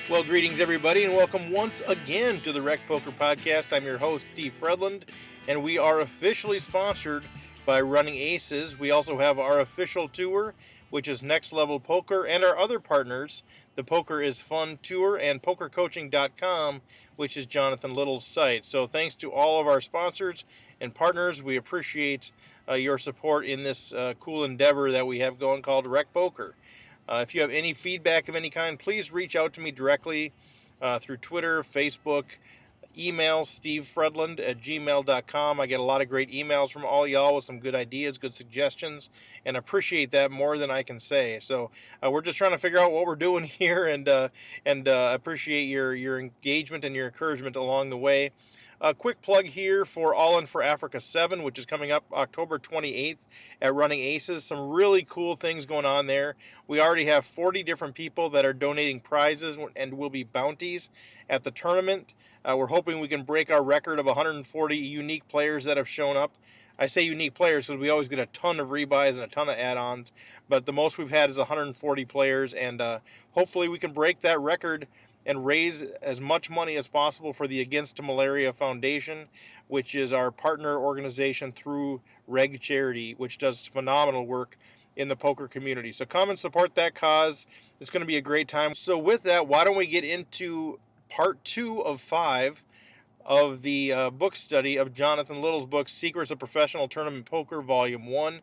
Well, greetings, everybody, and welcome once again to the Rec Poker Podcast. I'm your host, Steve Fredland, and we are officially sponsored by Running Aces. We also have our official tour, which is Next Level Poker, and our other partners, the Poker is Fun Tour and PokerCoaching.com, which is Jonathan Little's site. So thanks to all of our sponsors and partners. We appreciate your support in this cool endeavor that we have going called Rec Poker. If you have any feedback of any kind, please reach out to me directly through Twitter, Facebook, email stevefredland@gmail.com. I get a lot of great emails from all y'all with some good ideas, good suggestions, and appreciate that more than I can say. So we're just trying to figure out what we're doing here, and appreciate your engagement and your encouragement along the way. A quick plug here for All In for Africa 7, which is coming up October 28th at Running Aces. Some really cool things going on there. We already have 40 different people that are donating prizes and will be bounties at the tournament. We're hoping we can break our record of 140 unique players that have shown up. I say unique players because we always get a ton of rebuys and a ton of add-ons, but the most we've had is 140 players, and hopefully we can break that record and raise as much money as possible for the Against Malaria Foundation, which is our partner organization through Reg Charity, which does phenomenal work in the poker community. So come and support that cause. It's going to be a great time. So with that, why don't we get into part 2 of 5 of the book study of Jonathan Little's book, Secrets of Professional Tournament Poker, Volume 1.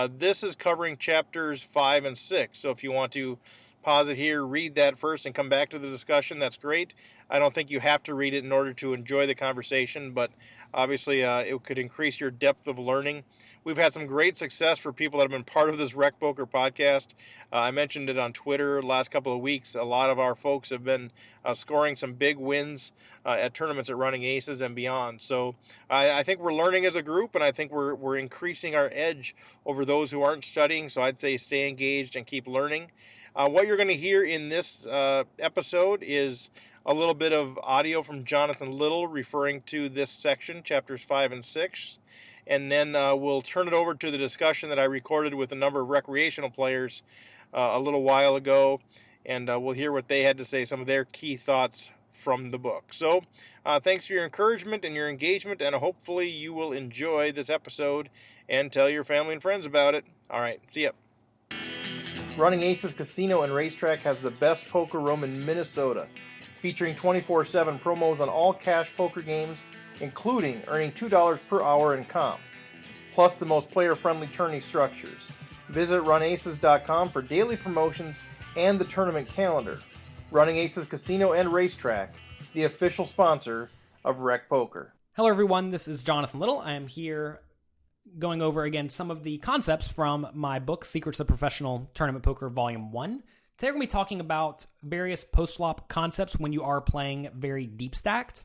This is covering chapters 5 and 6. So if you want to pause it here, read that first, and come back to the discussion, that's great. I don't think you have to read it in order to enjoy the conversation, but obviously it could increase your depth of learning. We've had some great success for people that have been part of this Rec Poker podcast. I mentioned it on Twitter the last couple of weeks. A lot of our folks have been scoring some big wins at tournaments at Running Aces and beyond. So I think we're learning as a group, and I think we're increasing our edge over those who aren't studying. So I'd say stay engaged and keep learning. What you're going to hear in this episode is a little bit of audio from Jonathan Little referring to this section, chapters 5 and 6. And then we'll turn it over to the discussion that I recorded with a number of recreational players a little while ago. And we'll hear what they had to say, some of their key thoughts from the book. So thanks for your encouragement and your engagement, and hopefully you will enjoy this episode and tell your family and friends about it. All right, see ya. Running Aces Casino and Racetrack has the best poker room in Minnesota, featuring 24/7 promos on all cash poker games, including earning $2 per hour in comps, plus the most player-friendly tourney structures. Visit runaces.com for daily promotions and the tournament calendar. Running Aces Casino and Racetrack, the official sponsor of Rec Poker. Hello everyone, this is Jonathan Little. I am here going over again some of the concepts from my book, Secrets of Professional Tournament Poker, Volume 1. Today we're going to be talking about various post-flop concepts when you are playing very deep stacked.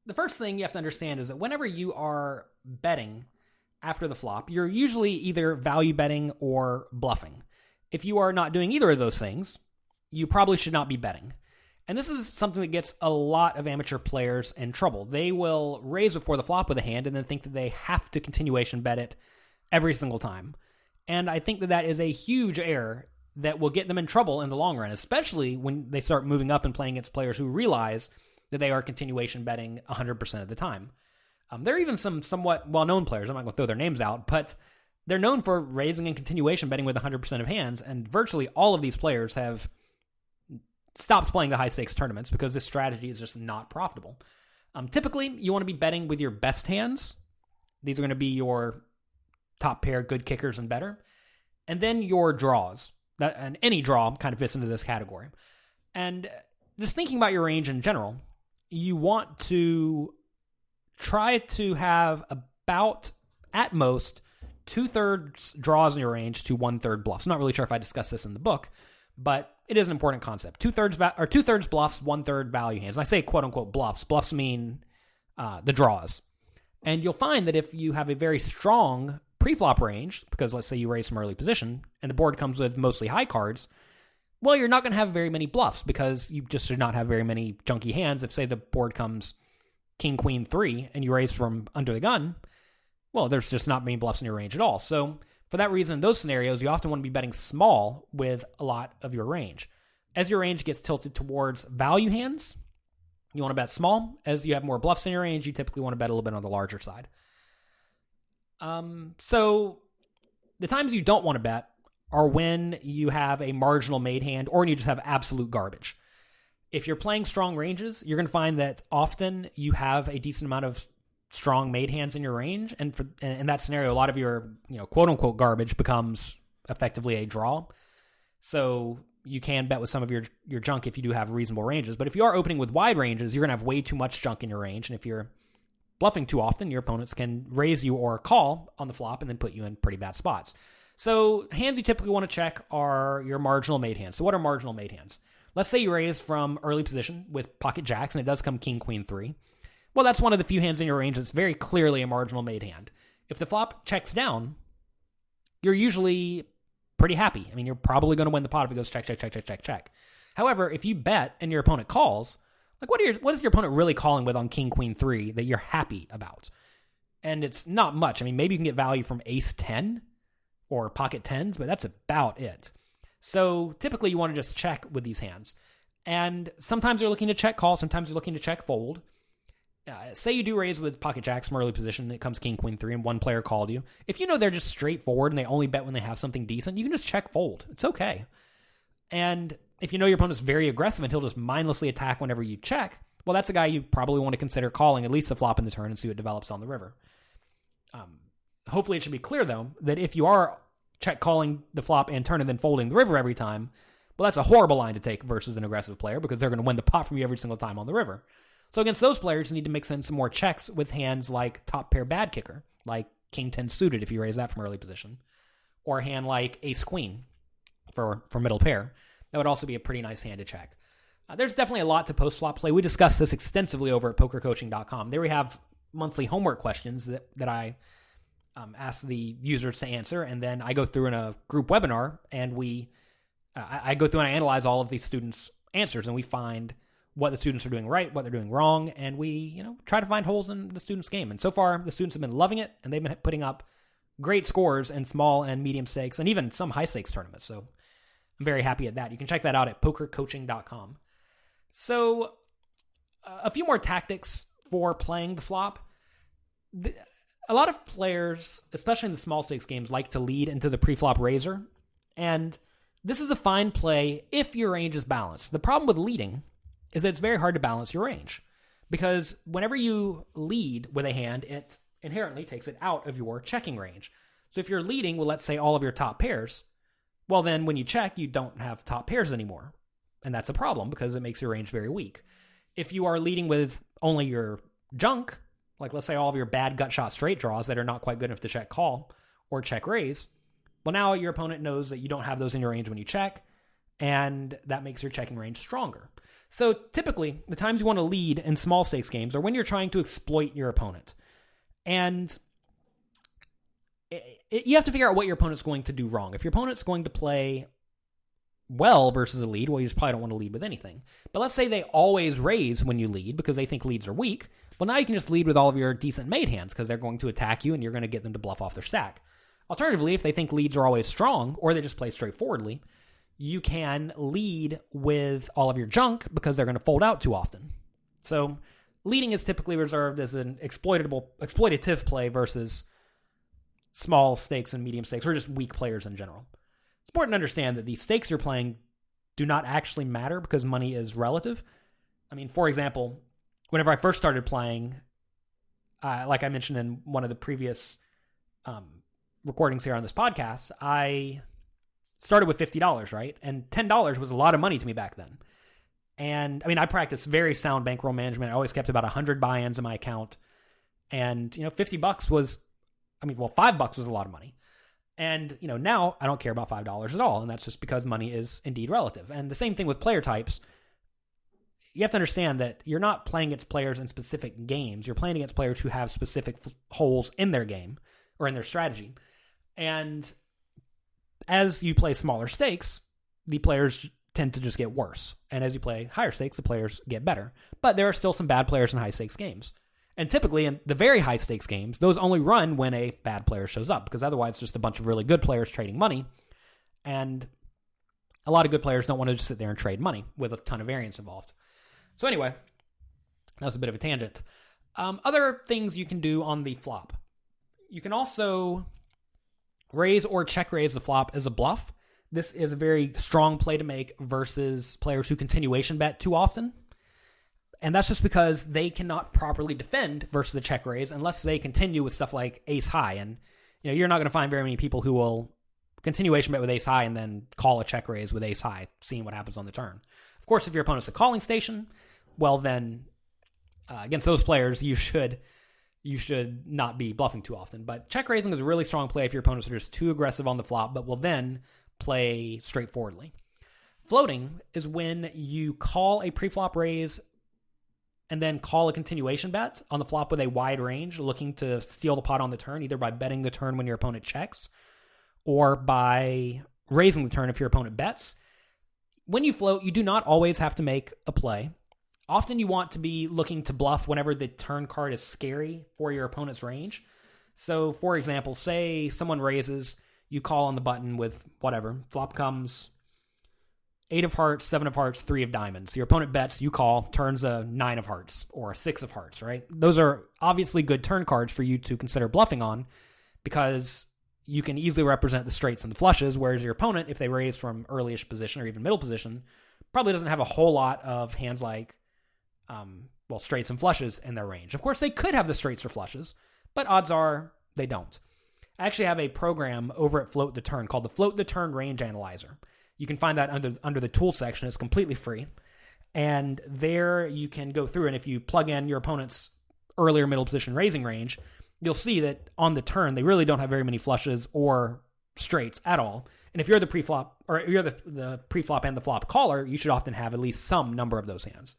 The first thing you have to understand is that whenever you are betting after the flop, you're usually either value betting or bluffing. If you are not doing either of those things, you probably should not be betting. And this is something that gets a lot of amateur players in trouble. They will raise before the flop with a hand and then think that they have to continuation bet it every single time. And I think that is a huge error that will get them in trouble in the long run, especially when they start moving up and playing against players who realize that they are continuation betting 100% of the time. There are even some somewhat well-known players, I'm not going to throw their names out, but they're known for raising and continuation betting with 100% of hands, and virtually all of these players have stopped playing the high-stakes tournaments because this strategy is just not profitable. Typically, you want to be betting with your best hands. These are going to be your top pair, good kickers and better. And then your draws. And any draw kind of fits into this category. And just thinking about your range in general, you want to try to have about, at most, 2/3 draws in your range to 1/3 bluffs. I'm not really sure if I discussed this in the book, but it is an important concept. 2/3 bluffs, 1/3 value hands. And I say quote unquote bluffs. Bluffs mean the draws. And you'll find that if you have a very strong pre-flop range, because let's say you raise some early position and the board comes with mostly high cards, well, you're not going to have very many bluffs because you just should not have very many junky hands. If, say, the board comes king, queen, 3, and you raise from under the gun, well, there's just not many bluffs in your range at all. So for that reason, in those scenarios, you often want to be betting small with a lot of your range. As your range gets tilted towards value hands, you want to bet small. As you have more bluffs in your range, you typically want to bet a little bit on the larger side. So the times you don't want to bet are when you have a marginal made hand or when you just have absolute garbage. If you're playing strong ranges, you're going to find that often you have a decent amount of strong made hands in your range, and in that scenario, a lot of your quote unquote garbage becomes effectively a draw. So you can bet with some of your junk if you do have reasonable ranges. But if you are opening with wide ranges, you're going to have way too much junk in your range, and if you're bluffing too often, your opponents can raise you or call on the flop and then put you in pretty bad spots. So hands you typically want to check are your marginal made hands. So what are marginal made hands? Let's say you raise from early position with pocket jacks, and it does come king, queen, 3. Well, that's one of the few hands in your range that's very clearly a marginal made hand. If the flop checks down, you're usually pretty happy. I mean, you're probably going to win the pot if it goes check, check, check, check, check, check. However, if you bet and your opponent calls, like what is your opponent really calling with on king, queen, 3 that you're happy about? And it's not much. I mean, maybe you can get value from ace 10 or pocket 10s, but that's about it. So typically you want to just check with these hands. And sometimes you're looking to check call, sometimes you're looking to check fold. Say you do raise with pocket jacks from early position, and it comes king, queen, 3, and one player called you. If you know they're just straightforward and they only bet when they have something decent, you can just check fold. It's okay. And if you know your opponent's very aggressive and he'll just mindlessly attack whenever you check, well, that's a guy you probably want to consider calling at least the flop in the turn and see what develops on the river. Hopefully it should be clear, though, that if you are check calling the flop and turn and then folding the river every time, well, that's a horrible line to take versus an aggressive player because they're going to win the pot from you every single time on the river. So against those players, you need to mix in some more checks with hands like top pair bad kicker, like king 10 suited if you raise that from early position, or a hand like ace queen for middle pair. That would also be a pretty nice hand to check. There's definitely a lot to post-flop play. We discussed this extensively over at pokercoaching.com. There we have monthly homework questions that I ask the users to answer, and then I go through in a group webinar, and I go through and I analyze all of these students' answers, and we find what the students are doing right, what they're doing wrong, and we try to find holes in the students' game. And so far, the students have been loving it, and they've been putting up great scores in small and medium stakes, and even some high stakes tournaments. So I'm very happy at that. You can check that out at pokercoaching.com. So a few more tactics for playing the flop. A lot of players, especially in the small stakes games, like to lead into the pre-flop raiser, and this is a fine play if your range is balanced. The problem with leading is that it's very hard to balance your range, because whenever you lead with a hand, it inherently takes it out of your checking range. So if you're leading with, let's say, all of your top pairs, well, then when you check, you don't have top pairs anymore, and that's a problem because it makes your range very weak. If you are leading with only your junk, like let's say all of your bad gut shot straight draws that are not quite good enough to check call or check raise, well, now your opponent knows that you don't have those in your range when you check, and that makes your checking range stronger. So typically, the times you want to lead in small stakes games are when you're trying to exploit your opponent. And you have to figure out what your opponent's going to do wrong. If your opponent's going to play well versus a lead, well, you just probably don't want to lead with anything. But let's say they always raise when you lead because they think leads are weak. Well, now you can just lead with all of your decent made hands because they're going to attack you and you're going to get them to bluff off their stack. Alternatively, if they think leads are always strong or they just play straightforwardly, you can lead with all of your junk because they're going to fold out too often. So leading is typically reserved as an exploitative play versus small stakes and medium stakes, or just weak players in general. It's important to understand that the stakes you're playing do not actually matter because money is relative. I mean, for example, whenever I first started playing, like I mentioned in one of the previous recordings here on this podcast, I started with $50, right? And $10 was a lot of money to me back then. And I mean, I practiced very sound bankroll management. I always kept about 100 buy-ins in my account. And, $50 was, $5 was a lot of money. And, now I don't care about $5 at all. And that's just because money is indeed relative. And the same thing with player types. You have to understand that you're not playing against players in specific games. You're playing against players who have specific holes in their game or in their strategy. And as you play smaller stakes, the players tend to just get worse. And as you play higher stakes, the players get better. But there are still some bad players in high stakes games. And typically in the very high stakes games, those only run when a bad player shows up, because otherwise it's just a bunch of really good players trading money. And a lot of good players don't want to just sit there and trade money with a ton of variance involved. So anyway, that was a bit of a tangent. Other things you can do on the flop. You can also raise or check raise the flop as a bluff. This is a very strong play to make versus players who continuation bet too often. And that's just because they cannot properly defend versus a check raise unless they continue with stuff like ace high. And you're not going to find very many people who will continuation bet with ace high and then call a check raise with ace high, seeing what happens on the turn. Of course, if your opponent's a calling station, well then, against those players, you should not be bluffing too often. But check raising is a really strong play if your opponents are just too aggressive on the flop, but will then play straightforwardly. Floating is when you call a pre-flop raise and then call a continuation bet on the flop with a wide range, looking to steal the pot on the turn, either by betting the turn when your opponent checks or by raising the turn if your opponent bets. When you float, you do not always have to make a play. Often you want to be looking to bluff whenever the turn card is scary for your opponent's range. So, for example, say someone raises, you call on the button with whatever. Flop comes 8 of hearts, 7 of hearts, 3 of diamonds. Your opponent bets, you call, turns a 9 of hearts or a 6 of hearts, right? Those are obviously good turn cards for you to consider bluffing on because you can easily represent the straights and the flushes, whereas your opponent, if they raise from early-ish position or even middle position, probably doesn't have a whole lot of hands like straights and flushes in their range. Of course, they could have the straights or flushes, but odds are they don't. I actually have a program over at Float the Turn called the Float the Turn Range Analyzer. You can find that under the tool section. It's completely free. And there you can go through, and if you plug in your opponent's earlier middle position raising range, you'll see that on the turn, they really don't have very many flushes or straights at all. And if you're the preflop, or you're the preflop and the flop caller, you should often have at least some number of those hands.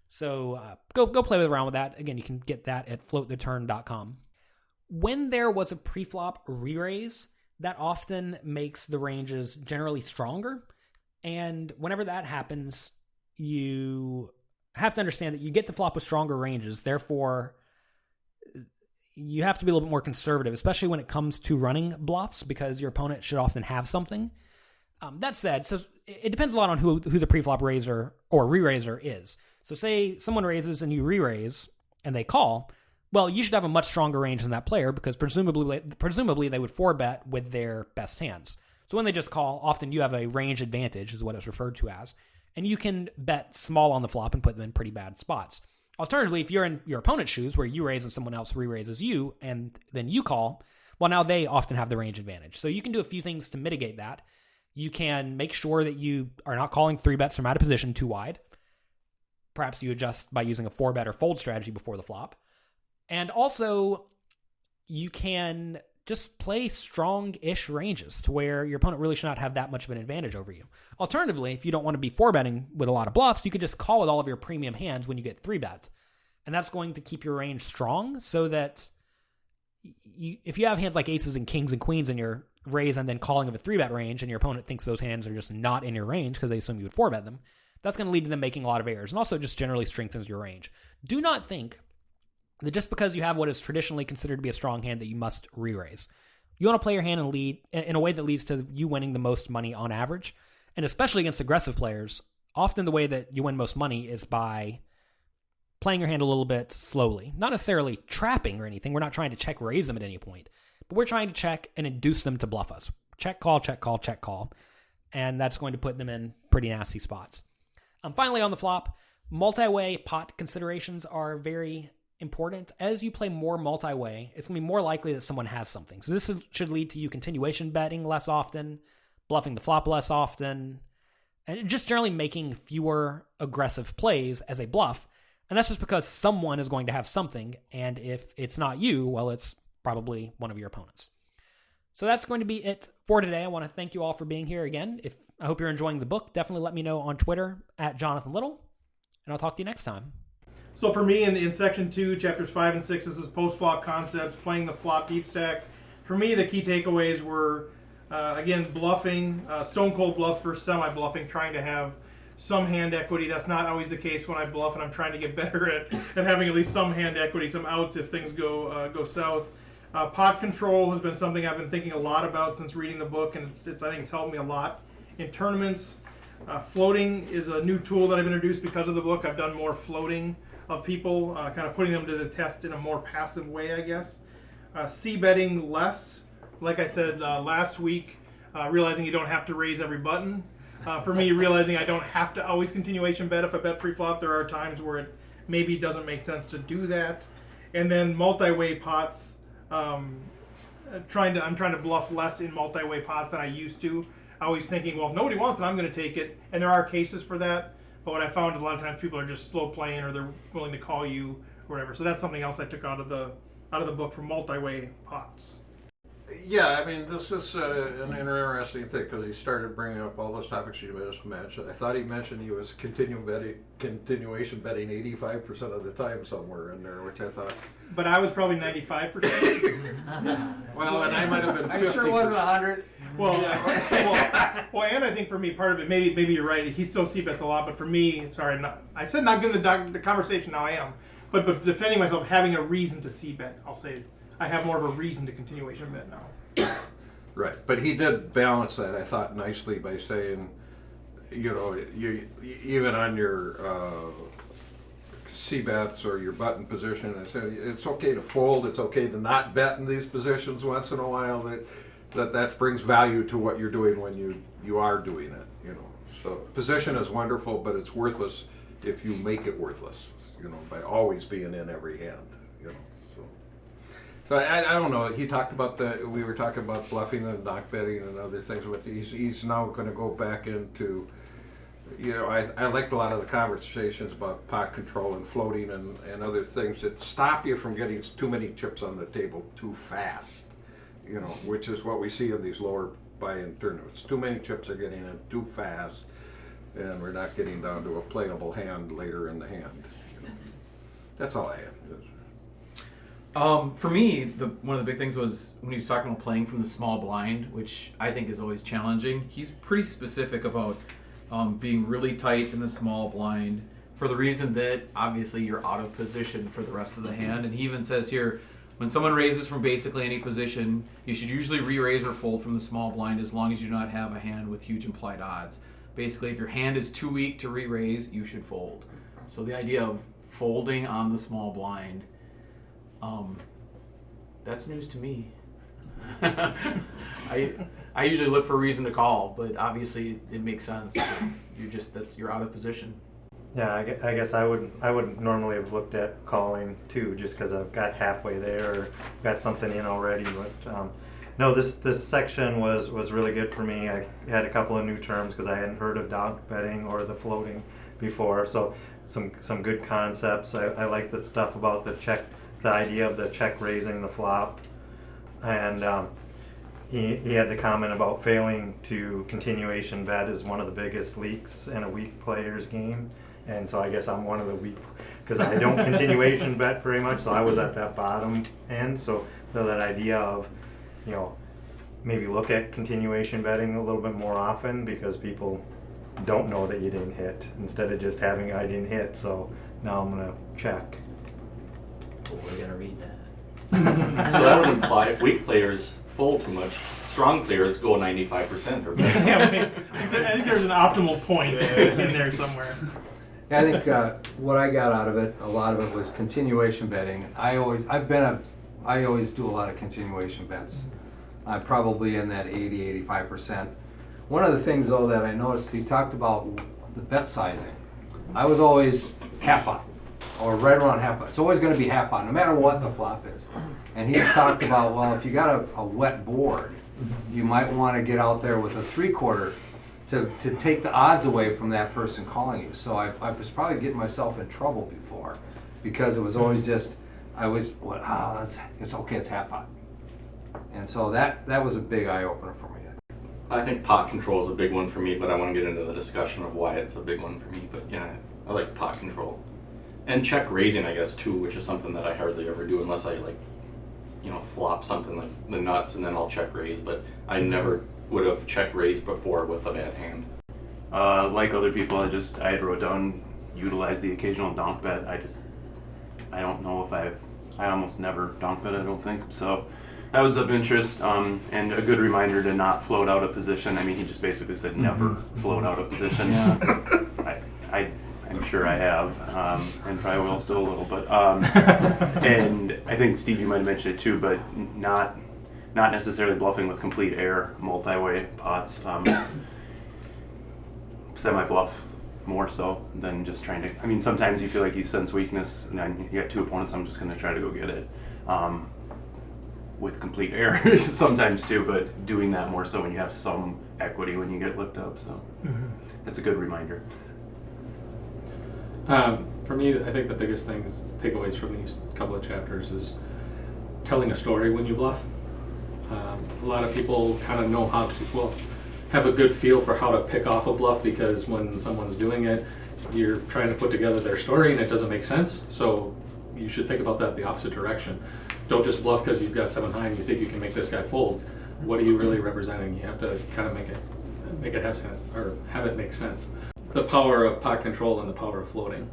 So go play around with that. Again, you can get that at floattheturn.com. When there was a preflop re-raise, that often makes the ranges generally stronger. And whenever that happens, you have to understand that you get to flop with stronger ranges. Therefore, you have to be a little bit more conservative, especially when it comes to running bluffs, because your opponent should often have something. That said, so it depends a lot on who the preflop raiser or re-raiser is. So say someone raises and you re-raise and they call, well, you should have a much stronger range than that player because presumably they would 4-bet with their best hands. So when they just call, often you have a range advantage, is what it's referred to as, and you can bet small on the flop and put them in pretty bad spots. Alternatively, if you're in your opponent's shoes where you raise and someone else re-raises you and then you call, well, now they often have the range advantage. So you can do a few things to mitigate that. You can make sure that you are not calling 3-bets from out of position too wide. Perhaps you adjust by using a 4-bet or fold strategy before the flop. And also, you can just play strong-ish ranges to where your opponent really should not have that much of an advantage over you. Alternatively, if you don't want to be 4-betting with a lot of bluffs, you could just call with all of your premium hands when you get 3-bets. And that's going to keep your range strong so that if you have hands like aces and kings and queens in your raise and then calling of a 3-bet range and your opponent thinks those hands are just not in your range because they assume you would 4-bet them, that's going to lead to them making a lot of errors and also just generally strengthens your range. Do not think that just because you have what is traditionally considered to be a strong hand that you must re-raise. You want to play your hand and lead in a way that leads to you winning the most money on average. And especially against aggressive players, often the way that you win most money is by playing your hand a little bit slowly. Not necessarily trapping or anything. We're not trying to check raise them at any point. But we're trying to check and induce them to bluff us. Check, call, check, call, check, call. And that's going to put them in pretty nasty spots. Finally, on the flop, multi-way pot considerations are very important. As you play more multi-way, it's going to be more likely that someone has something. So this should lead to you continuation betting less often, bluffing the flop less often, and just generally making fewer aggressive plays as a bluff. And that's just because someone is going to have something, and if it's not you, well, it's probably one of your opponents. So that's going to be it for today. I want to thank you all for being here again. I hope you're enjoying the book. Definitely let me know on Twitter at Jonathan Little, and I'll talk to you next time. So for me, in section 2, chapters 5 and 6, this is post-flop concepts, playing the flop deep stack. For me, the key takeaways were, again, bluffing, stone-cold bluffs versus semi-bluffing, trying to have some hand equity. That's not always the case when I bluff, and I'm trying to get better at having at least some hand equity, some outs if things go south. Pot control has been something I've been thinking a lot about since reading the book, and I think it's helped me a lot in tournaments. Floating is a new tool that I've introduced because of the book. I've done more floating of people, kind of putting them to the test in a more passive way, I guess. C-betting less, like I said last week, realizing you don't have to raise every button. For me, realizing I don't have to always continuation bet if I bet pre-flop. There are times where it maybe doesn't make sense to do that. And then multi-way pots, I'm trying to bluff less in multi-way pots than I used to. Always thinking, well, if nobody wants it, I'm going to take it. And there are cases for that. But what I found is a lot of times people are just slow playing, or they're willing to call you, or whatever. So that's something else I took out of the book for multi-way pots. Yeah, I mean, this is an interesting thing because he started bringing up all those topics you just mentioned. I thought he mentioned he was continuation betting 85% of the time somewhere in there, which I thought. But I was probably 95%. Well, and I might have been 50. Are you sure it wasn't 100? Well, and I think for me, part of it, maybe you're right. He still C-bets a lot, but for me, sorry, I said not getting the conversation. Now I am, but defending myself, having a reason to C-bet, I'll say. I have more of a reason to continuation bet now. Right, but he did balance that, I thought, nicely by saying, you even on your C-bets or your button position, I said it's okay to fold, it's okay to not bet in these positions once in a while. That brings value to what you're doing when you are doing it. So position is wonderful, but it's worthless if you make it worthless. By always being in every hand. So I don't know. He talked about we were talking about bluffing and knock betting and other things. He's now going to go back into, I liked a lot of the conversations about pot control and floating and other things that stop you from getting too many chips on the table too fast, which is what we see in these lower buy-in tournaments. Too many chips are getting in too fast, and we're not getting down to a playable hand later in the hand. That's all I have. For me, one of the big things was when he was talking about playing from the small blind, which I think is always challenging. He's pretty specific about being really tight in the small blind for the reason that obviously you're out of position for the rest of the hand. And he even says here, when someone raises from basically any position, you should usually re-raise or fold from the small blind as long as you do not have a hand with huge implied odds. Basically, if your hand is too weak to re-raise, you should fold. So the idea of folding on the small blind, that's news to me. I usually look for a reason to call, but obviously it makes sense. You're out of position. Yeah, I guess I would normally have looked at calling too, just because I've got halfway there or got something in already. But no, this section was really good for me. I had a couple of new terms because I hadn't heard of donk betting or the floating before. So some good concepts. I like the stuff about the idea of the check raising the flop, and he had the comment about failing to continuation bet is one of the biggest leaks in a weak player's game. And so I guess I'm one of the weak, because I don't continuation bet very much, so I was at that bottom end. So that idea of, maybe look at continuation betting a little bit more often, because people don't know that you didn't hit, instead of just having I didn't hit, so now I'm going to check. Well, we're going to read that. So that would imply if weak players fold too much, strong players go 95% or better. Yeah, I think there's an optimal point in there somewhere. I think what I got out of it, a lot of it was continuation betting. I always do a lot of continuation bets. I'm probably in that 80-85%. One of the things though that I noticed, he talked about the bet sizing. I was always half pot, or right around half pot. It's always going to be half pot, no matter what the flop is. And he talked about, well, if you got a wet board, you might want to get out there with a 3/4 to take the odds away from that person calling you. So I was probably getting myself in trouble before, because it was always just, it's okay, it's half pot. And so that was a big eye opener for me. I think pot control is a big one for me, but I want to get into the discussion of why it's a big one for me. But yeah, I like pot control. And check raising, I guess, too, which is something that I hardly ever do unless I flop something like the nuts and then I'll check raise. But I never would have check raised before with a bad hand. Like other people, I wrote down utilize the occasional donk bet. I don't know if I almost never donk bet, I don't think. So that was of interest, and a good reminder to not float out of position. I mean, he just basically said never float out of position. I'm sure I have, and probably will still a little, but and I think Steve, you might have mentioned it too, but not necessarily bluffing with complete air multi-way pots. Semi-bluff more so than just trying to. I mean, sometimes you feel like you sense weakness, and then you got two opponents. I'm just going to try to go get it. With complete air sometimes too, but doing that more so when you have some equity when you get looked up. So that's a good reminder. For me, I think the biggest thing is takeaways from these couple of chapters is telling a story when you bluff. A lot of people kind of know how to, have a good feel for how to pick off a bluff, because when someone's doing it, you're trying to put together their story and it doesn't make sense. So you should think about that the opposite direction. Don't just bluff because you've got 7 high and you think you can make this guy fold. What are you really representing? You have to kind of make it have sense, or have it make sense. The power of pot control and the power of floating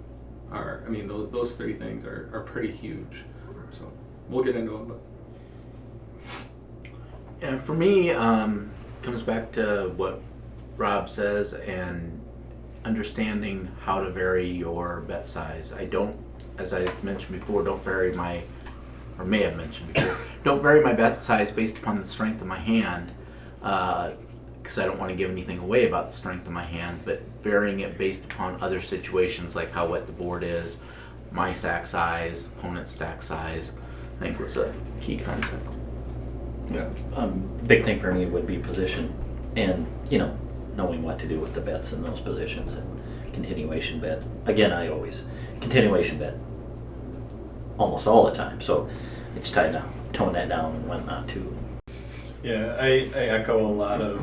are, I mean, those 3 things are pretty huge. So we'll get into them, but. And for me, comes back to what Rob says and understanding how to vary your bet size. I don't, as I mentioned before, don't vary my bet size based upon the strength of my hand, because I don't want to give anything away about the strength of my hand, but varying it based upon other situations like how wet the board is, my stack size, opponent's stack size, I think was a key concept. Yeah. Big thing for me would be position, and knowing what to do with the bets in those positions, and continuation bet. Again, I always continuation bet almost all the time, so it's time to tone that down and when not to. Yeah, I echo a lot of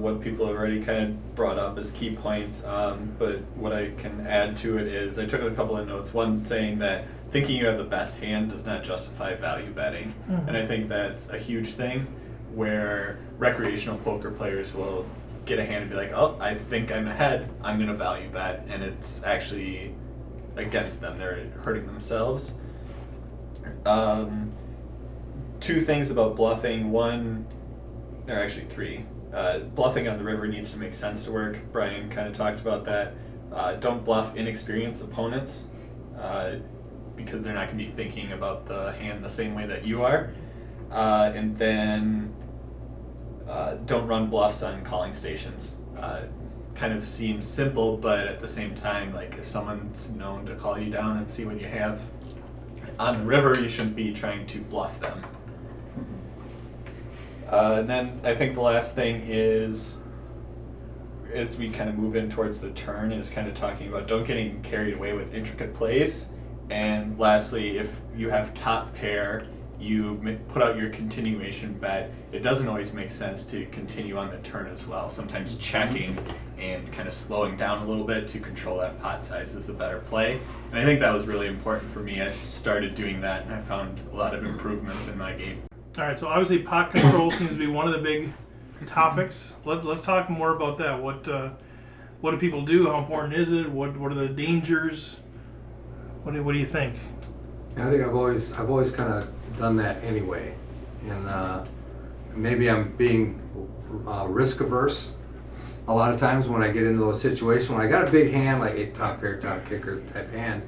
what people have already kind of brought up as key points, but what I can add to it is I took a couple of notes. One saying that thinking you have the best hand does not justify value betting, and I think that's a huge thing where recreational poker players will get a hand and be like, oh, I think I'm ahead, I'm going to value bet, and it's actually against them. They're hurting themselves. 2 things about bluffing. One, or actually 3. Bluffing on the river needs to make sense to work. Brian kind of talked about that. Don't bluff inexperienced opponents because they're not going to be thinking about the hand the same way that you are. And then don't run bluffs on calling stations. Kind of seems simple, but at the same time, like if someone's known to call you down and see what you have on the river, you shouldn't be trying to bluff them. And then I think the last thing is, as we kind of move in towards the turn, is kind of talking about don't getting carried away with intricate plays. And lastly, if you have top pair, you put out your continuation bet. It doesn't always make sense to continue on the turn as well. Sometimes checking and kind of slowing down a little bit to control that pot size is the better play. And I think that was really important for me. I started doing that and I found a lot of improvements in my game. All right, so obviously pot control seems to be one of the big topics. Let's talk more about that. What do people do? How important is it? What are the dangers? What do you think? I think I've always kind of done that anyway, and maybe I'm being risk averse. A lot of times when I get into those situations, when I got a big hand like a top pair, top kicker type hand,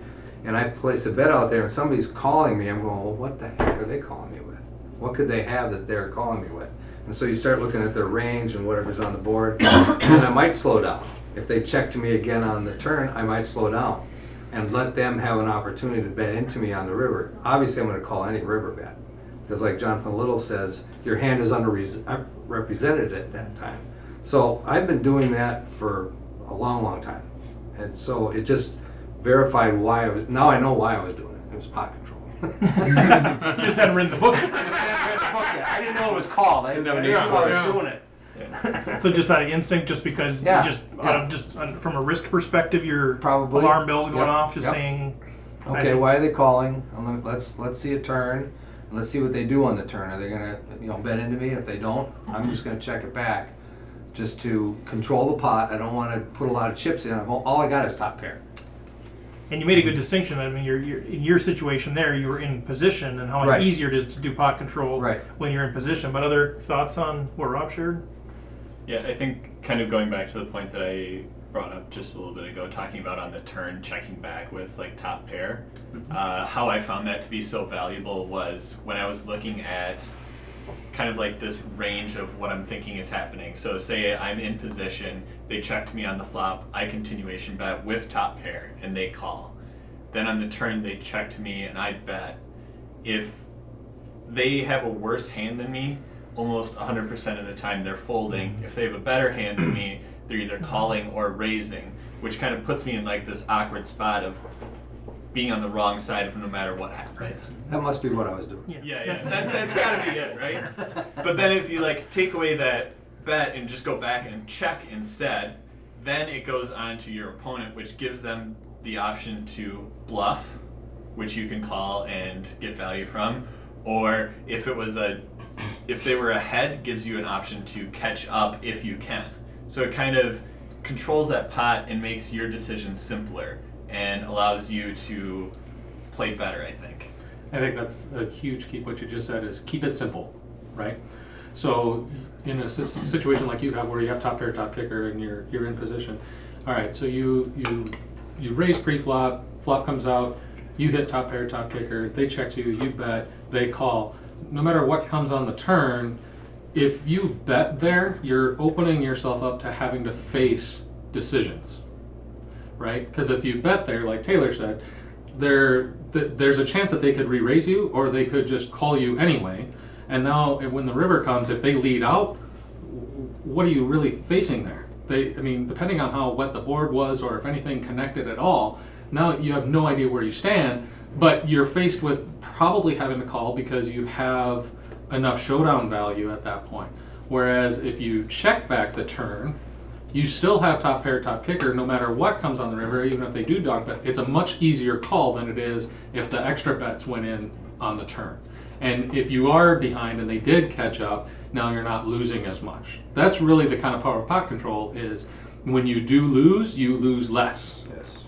and I place a bet out there and somebody's calling me, I'm going, well, what the heck are they calling me with? What could they have that they're calling me with? And so you start looking at their range and whatever's on the board, and I might slow down. If they check to me again on the turn, I might slow down and let them have an opportunity to bet into me on the river. Obviously, I'm going to call any river bet, because like Jonathan Little says, your hand is underrepresented at that time. So I've been doing that for a long, long time. And so it just verified why now I know why I was doing it. It was pot control. You just hadn't written the book. I didn't know it was called. I didn't know I was doing it. Yeah. So just out of instinct, just because, from a risk perspective, your probably alarm bells going off, just saying. Okay, why are they calling? Let's see a turn, and let's see what they do on the turn. Are they gonna bet into me? If they don't, I'm just gonna check it back, just to control the pot. I don't want to put a lot of chips in. All I got is top pair. And you made a good distinction. I mean, you're in your situation there, you were in position, and how much Right. easier it is to do pot control Right. when you're in position. But other thoughts on what Rob shared? Yeah, I think kind of going back to the point that I brought up just a little bit ago, talking about on the turn, checking back with like top pair. How I found that to be so valuable was when I was looking at kind of like this range of what I'm thinking is happening. So say I'm in position, they checked me on the flop, I continuation bet with top pair, and they call. Then on the turn, they checked me and I bet. If they have a worse hand than me, almost 100% of the time they're folding. If they have a better hand than me, they're either calling or raising, which kind of puts me in like this awkward spot of being on the wrong side of no matter what happens. That must be what I was doing. Yeah, that's gotta be it, right? But then if you like take away that bet and just go back and check instead, then it goes on to your opponent, which gives them the option to bluff, which you can call and get value from, or if they were ahead, gives you an option to catch up if you can. So it kind of controls that pot and makes your decision simpler and allows you to play better, I think. I think that's a huge key. What you just said is keep it simple, right? So in a situation like you have, where you have top pair, top kicker, and you're in position. All right, so you raise pre-flop, flop comes out, you hit top pair, top kicker, they check you, you bet, they call. No matter what comes on the turn, if you bet there, you're opening yourself up to having to face decisions, right? Because if you bet there, like Taylor said, there's a chance that they could re-raise you, or they could just call you anyway. And now, when the river comes, if they lead out, what are you really facing there? Depending on how wet the board was, or if anything connected at all, now you have no idea where you stand, but you're faced with probably having to call because you have enough showdown value at that point. Whereas if you check back the turn, you still have top pair, top kicker, no matter what comes on the river, even if they do donk bet. It's a much easier call than it is if the extra bets went in on the turn. And if you are behind and they did catch up, now you're not losing as much. That's really the kind of power of pot control, is when you do lose, you lose less. Yes.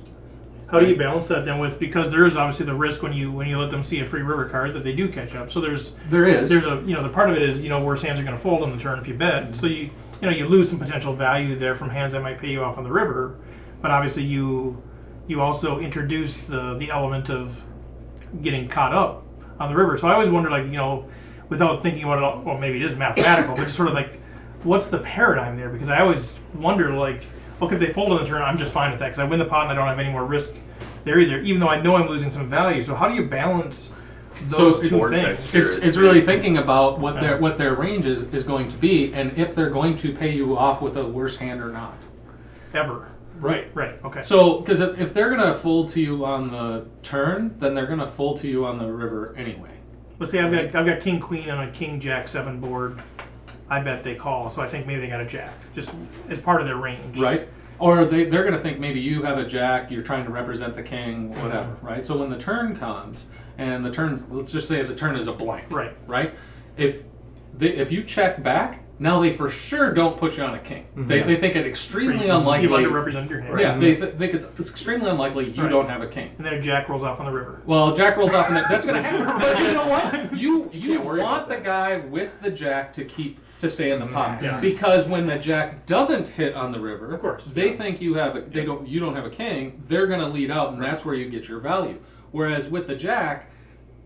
How do you balance that then with, because there is obviously the risk when you let them see a free river card that they do catch up. So there's a the part of it is worse hands are going to fold on the turn if you bet. So you lose some potential value there from hands that might pay you off on the river, but obviously you also introduce the element of getting caught up on the river. So I always wonder, without thinking about it all, well, maybe it is mathematical, but just sort of like, what's the paradigm there? Because I always wonder, okay, if they fold on the turn, I'm just fine with that because I win the pot and I don't have any more risk there either, even though I know I'm losing some value. So how do you balance those two things? It's really thinking about what their range is going to be, and if they're going to pay you off with a worse hand or not. Ever. Right, okay. So, because if they're going to fold to you on the turn, then they're going to fold to you on the river anyway. Let's see, I've got king queen on a king jack 7 board. I bet they call, so I think maybe they got a jack, just as part of their range. Right. Or they're going to think maybe you have a jack, you're trying to represent the king, whatever, right? So when the turn comes, and let's just say the turn is a blank. Right? If you check back, now they for sure don't put you on a king. They think it extremely unlikely. You like to represent your hand. Yeah, they think it's extremely unlikely you don't have a king. And then a jack rolls off on the river. Well, jack rolls off, and that's going to happen. But you know what? You want the guy with the jack to stay in the pot, because when the jack doesn't hit on the river, of course, they think you don't have a king. They're going to lead out, and that's where you get your value. Whereas with the jack,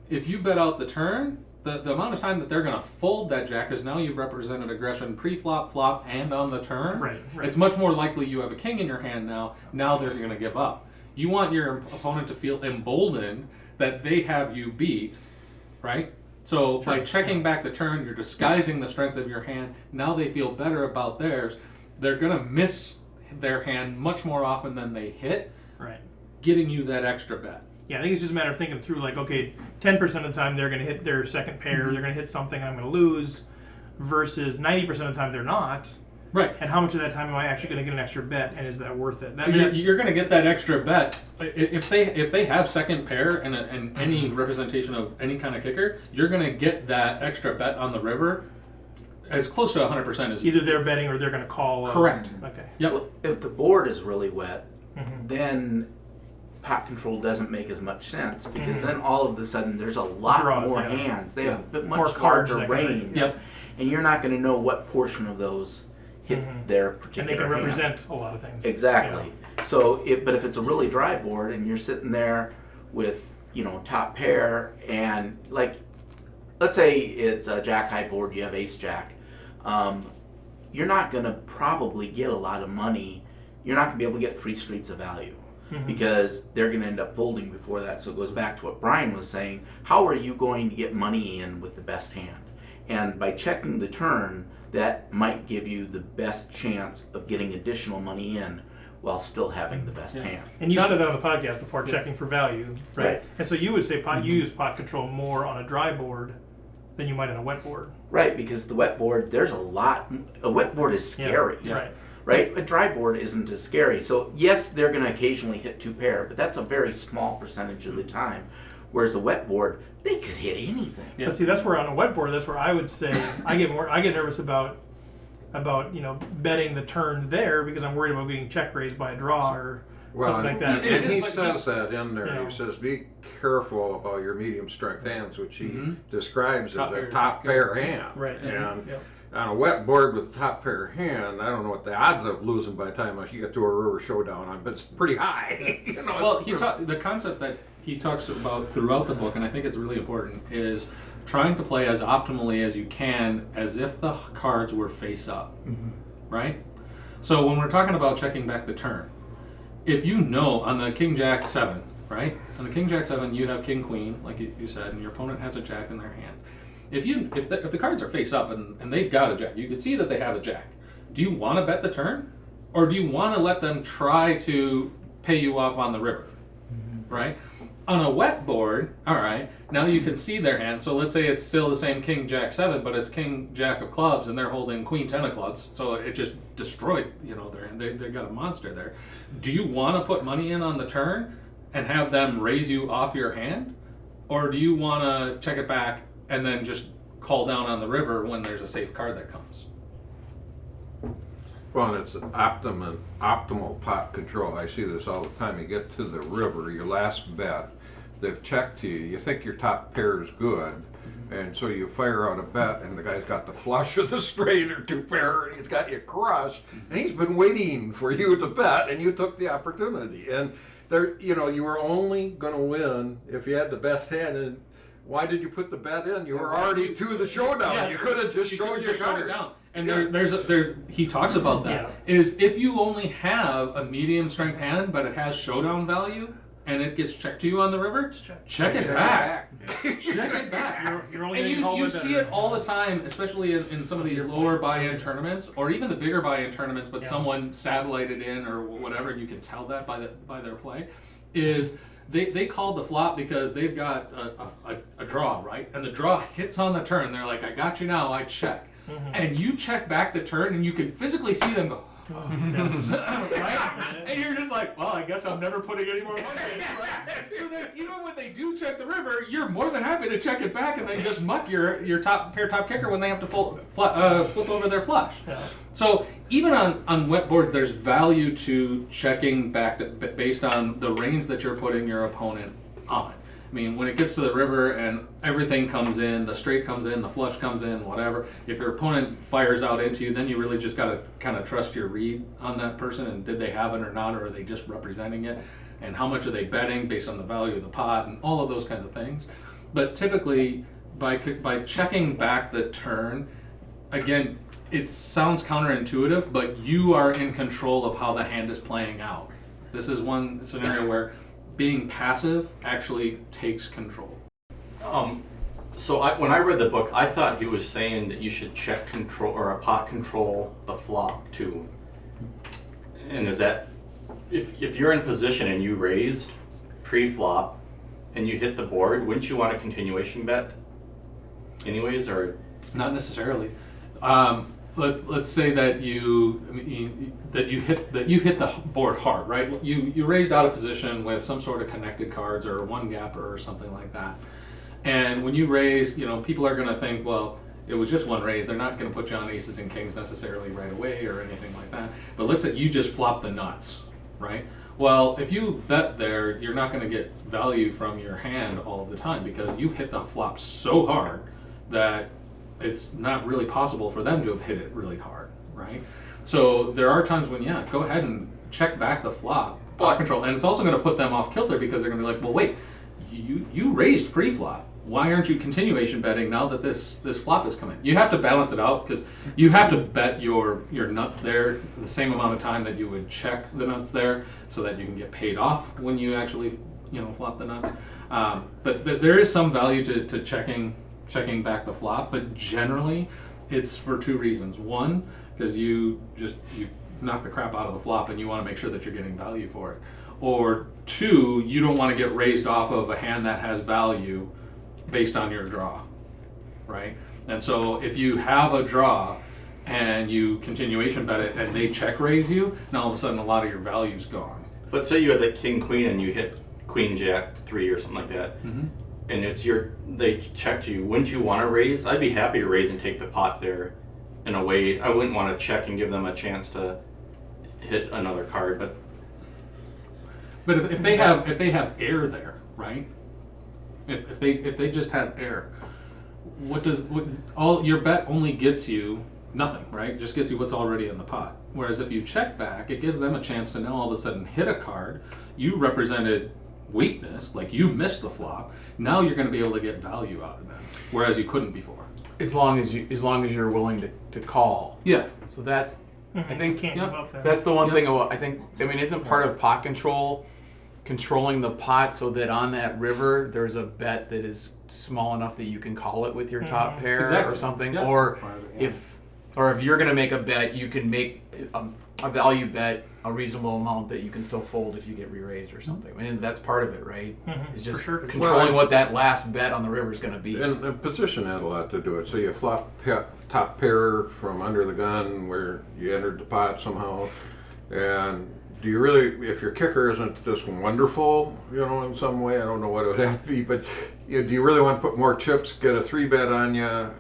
if you bet out the turn, the amount of time that they're going to fold that jack, because now you've represented aggression pre-flop, flop, and on the turn. Right. It's much more likely you have a king in your hand now. Now they're going to give up. You want your opponent to feel emboldened that they have you beat, right? So by checking back the turn, you're disguising the strength of your hand. Now they feel better about theirs. They're going to miss their hand much more often than they hit, getting you that extra bet. Yeah, I think it's just a matter of thinking through, 10% of the time they're going to hit their second pair, they're going to hit something I'm going to lose, versus 90% of the time they're not. Right. And how much of that time am I actually going to get an extra bet, and is that worth it? You're going to get that extra bet if they have second pair and any representation of any kind of kicker. You're going to get that extra bet on the river as close to 100% as either they're betting or they're going to call. Correct. Okay. Yep. Well, if the board is really wet, then pot control doesn't make as much sense because then all of a sudden there's a lot more hands. They have a much cards larger range. Yep. And you're not going to know what portion of those hit their particular And they can hand. represent a lot of things. Exactly. So, but if it's a really dry board and you're sitting there with, you know, top pair and like, let's say it's a jack high board, you have ace jack, you're not going to probably get a lot of money. You're not going to be able to get 3 streets of value because they're going to end up folding before that. So it goes back to what Brian was saying. How are you going to get money in with the best hand? And by checking the turn, that might give you the best chance of getting additional money in while still having the best hand. And you said that on the podcast before, checking for value, right? And so you would say you use pot control more on a dry board than you might on a wet board. Right, because the wet board, there's a wet board is scary. Right? A dry board isn't as scary. So yes, they're going to occasionally hit 2 pair, but that's a very small percentage of the time. Whereas a wet board, they could hit anything. But see, that's where on a wet board, that's where I would say I get nervous about you know, betting the turn there because I'm worried about getting check raised by a draw or something like that. And he says that in there. He says, be careful about your medium strength hands, which he describes as a top pair hand. Right. And on a wet board with top pair hand, I don't know what the odds of losing by the time you get to a river showdown on, but it's pretty high. You know, well, the concept that he talks about throughout the book, and I think it's really important, is trying to play as optimally as you can as if the cards were face up, right? So when we're talking about checking back the turn, if you know on the King Jack 7, right? On the King Jack 7, you have King Queen, like you said, and your opponent has a Jack in their hand. If the cards are face up and they've got a Jack, you can see that they have a Jack. Do you want to bet the turn, or do you want to let them try to pay you off on the river, right? On a wet board, all right, now you can see their hand. So let's say it's still the same King Jack 7, but it's King Jack of clubs, and they're holding Queen 10 of clubs. So it just destroyed, you know, their hand. They've got a monster there. Do you want to put money in on the turn and have them raise you off your hand, or do you want to check it back and then just call down on the river when there's a safe card that comes? Well, it's an optimal pot control. I see this all the time. You get to the river, your last bet, they've checked to you. You think your top pair is good, and so you fire out a bet, and the guy's got the flush of the straight or 2 pair, and he's got you crushed, and he's been waiting for you to bet, and you took the opportunity. And there, you know, you were only going to win if you had the best hand. And why did you put the bet in? You were already to the showdown. Yeah, you could have just showed your cards. And there's he talks about that is if you only have a medium strength hand but it has showdown value and it gets checked to you on the river, check it back. Check it back. You're only and you see it all the time, especially in some of these lower buy-in tournaments or even the bigger buy-in tournaments, but someone satellited in or whatever, and you can tell that by their play, is they called the flop because they've got a draw, right? And the draw hits on the turn. They're like, I got you now, I check. And you check back the turn and you can physically see them go, right? And you're just like, well, I guess I'm never putting any more money in, right? So that even when they do check the river, you're more than happy to check it back and then just muck your top kicker when they have to flip over their flush. So even on wet boards, there's value to checking back based on the range that you're putting your opponent on. I mean, when it gets to the river and everything comes in, the straight comes in, the flush comes in, whatever, if your opponent fires out into you, then you really just got to kind of trust your read on that person and did they have it or not, or are they just representing it, and how much are they betting based on the value of the pot and all of those kinds of things. But typically, by checking back the turn, again, it sounds counterintuitive, but you are in control of how the hand is playing out. This is one scenario where being passive actually takes control. So when I read the book, I thought he was saying that you should check control or a pot control the flop too. And is that if you're in position and you raised pre-flop and you hit the board, wouldn't you want a continuation bet anyways, or not necessarily? Let's say that you hit the board hard, right? You raised out of position with some sort of connected cards or one gapper or something like that. And when you raise, people are going to think, well, it was just one raise. They're not going to put you on aces and kings necessarily right away or anything like that. But let's say you just flop the nuts, right? Well, if you bet there, you're not going to get value from your hand all the time because you hit the flop so hard that it's not really possible for them to have hit it really hard, right? So there are times when, yeah, go ahead and check back the flop, block control, and it's also going to put them off kilter because they're going to be like, well, wait, you raised pre-flop. Why aren't you continuation betting now that this flop is coming? You have to balance it out because you have to bet your nuts there the same amount of time that you would check the nuts there, so that you can get paid off when you actually flop the nuts. But there is some value to checking back the flop, but generally it's for two reasons. One, because you knock the crap out of the flop and you want to make sure that you're getting value for it. Or two, you don't want to get raised off of a hand that has value based on your draw, right? And so if you have a draw and you continuation bet it and they check raise you, now all of a sudden a lot of your value's gone. But say you had the king queen and you hit queen jack 3 or something like that, and they checked you. Wouldn't you want to raise? I'd be happy to raise and take the pot there. In a way, I wouldn't want to check and give them a chance to hit another card, but if they have air there, right? If they just have air, all your bet only gets you nothing, right? Just gets you what's already in the pot. Whereas if you check back, it gives them a chance to now all of a sudden hit a card. You represented weakness, like you missed the flop. Now you're going to be able to get value out of them, whereas you couldn't before. As long as you're willing to call. Yeah. So that's I think Can't give up that. that's the one thing about isn't part of pot control controlling the pot so that on that river there's a bet that is small enough that you can call it with your top pair or something, Yeah. or if you're going to make a bet, you can make a value bet a reasonable amount that you can still fold if you get re-raised or something. I mean, that's part of it, right? It's just controlling what that last bet on the river is going to be. And the position had a lot to do it. So you flop top pair from under the gun where you entered the pot somehow. And do you really, if your kicker isn't just wonderful, in some way, I don't know what it would have to be, but do you really want to put more chips, get a 3-bet on you?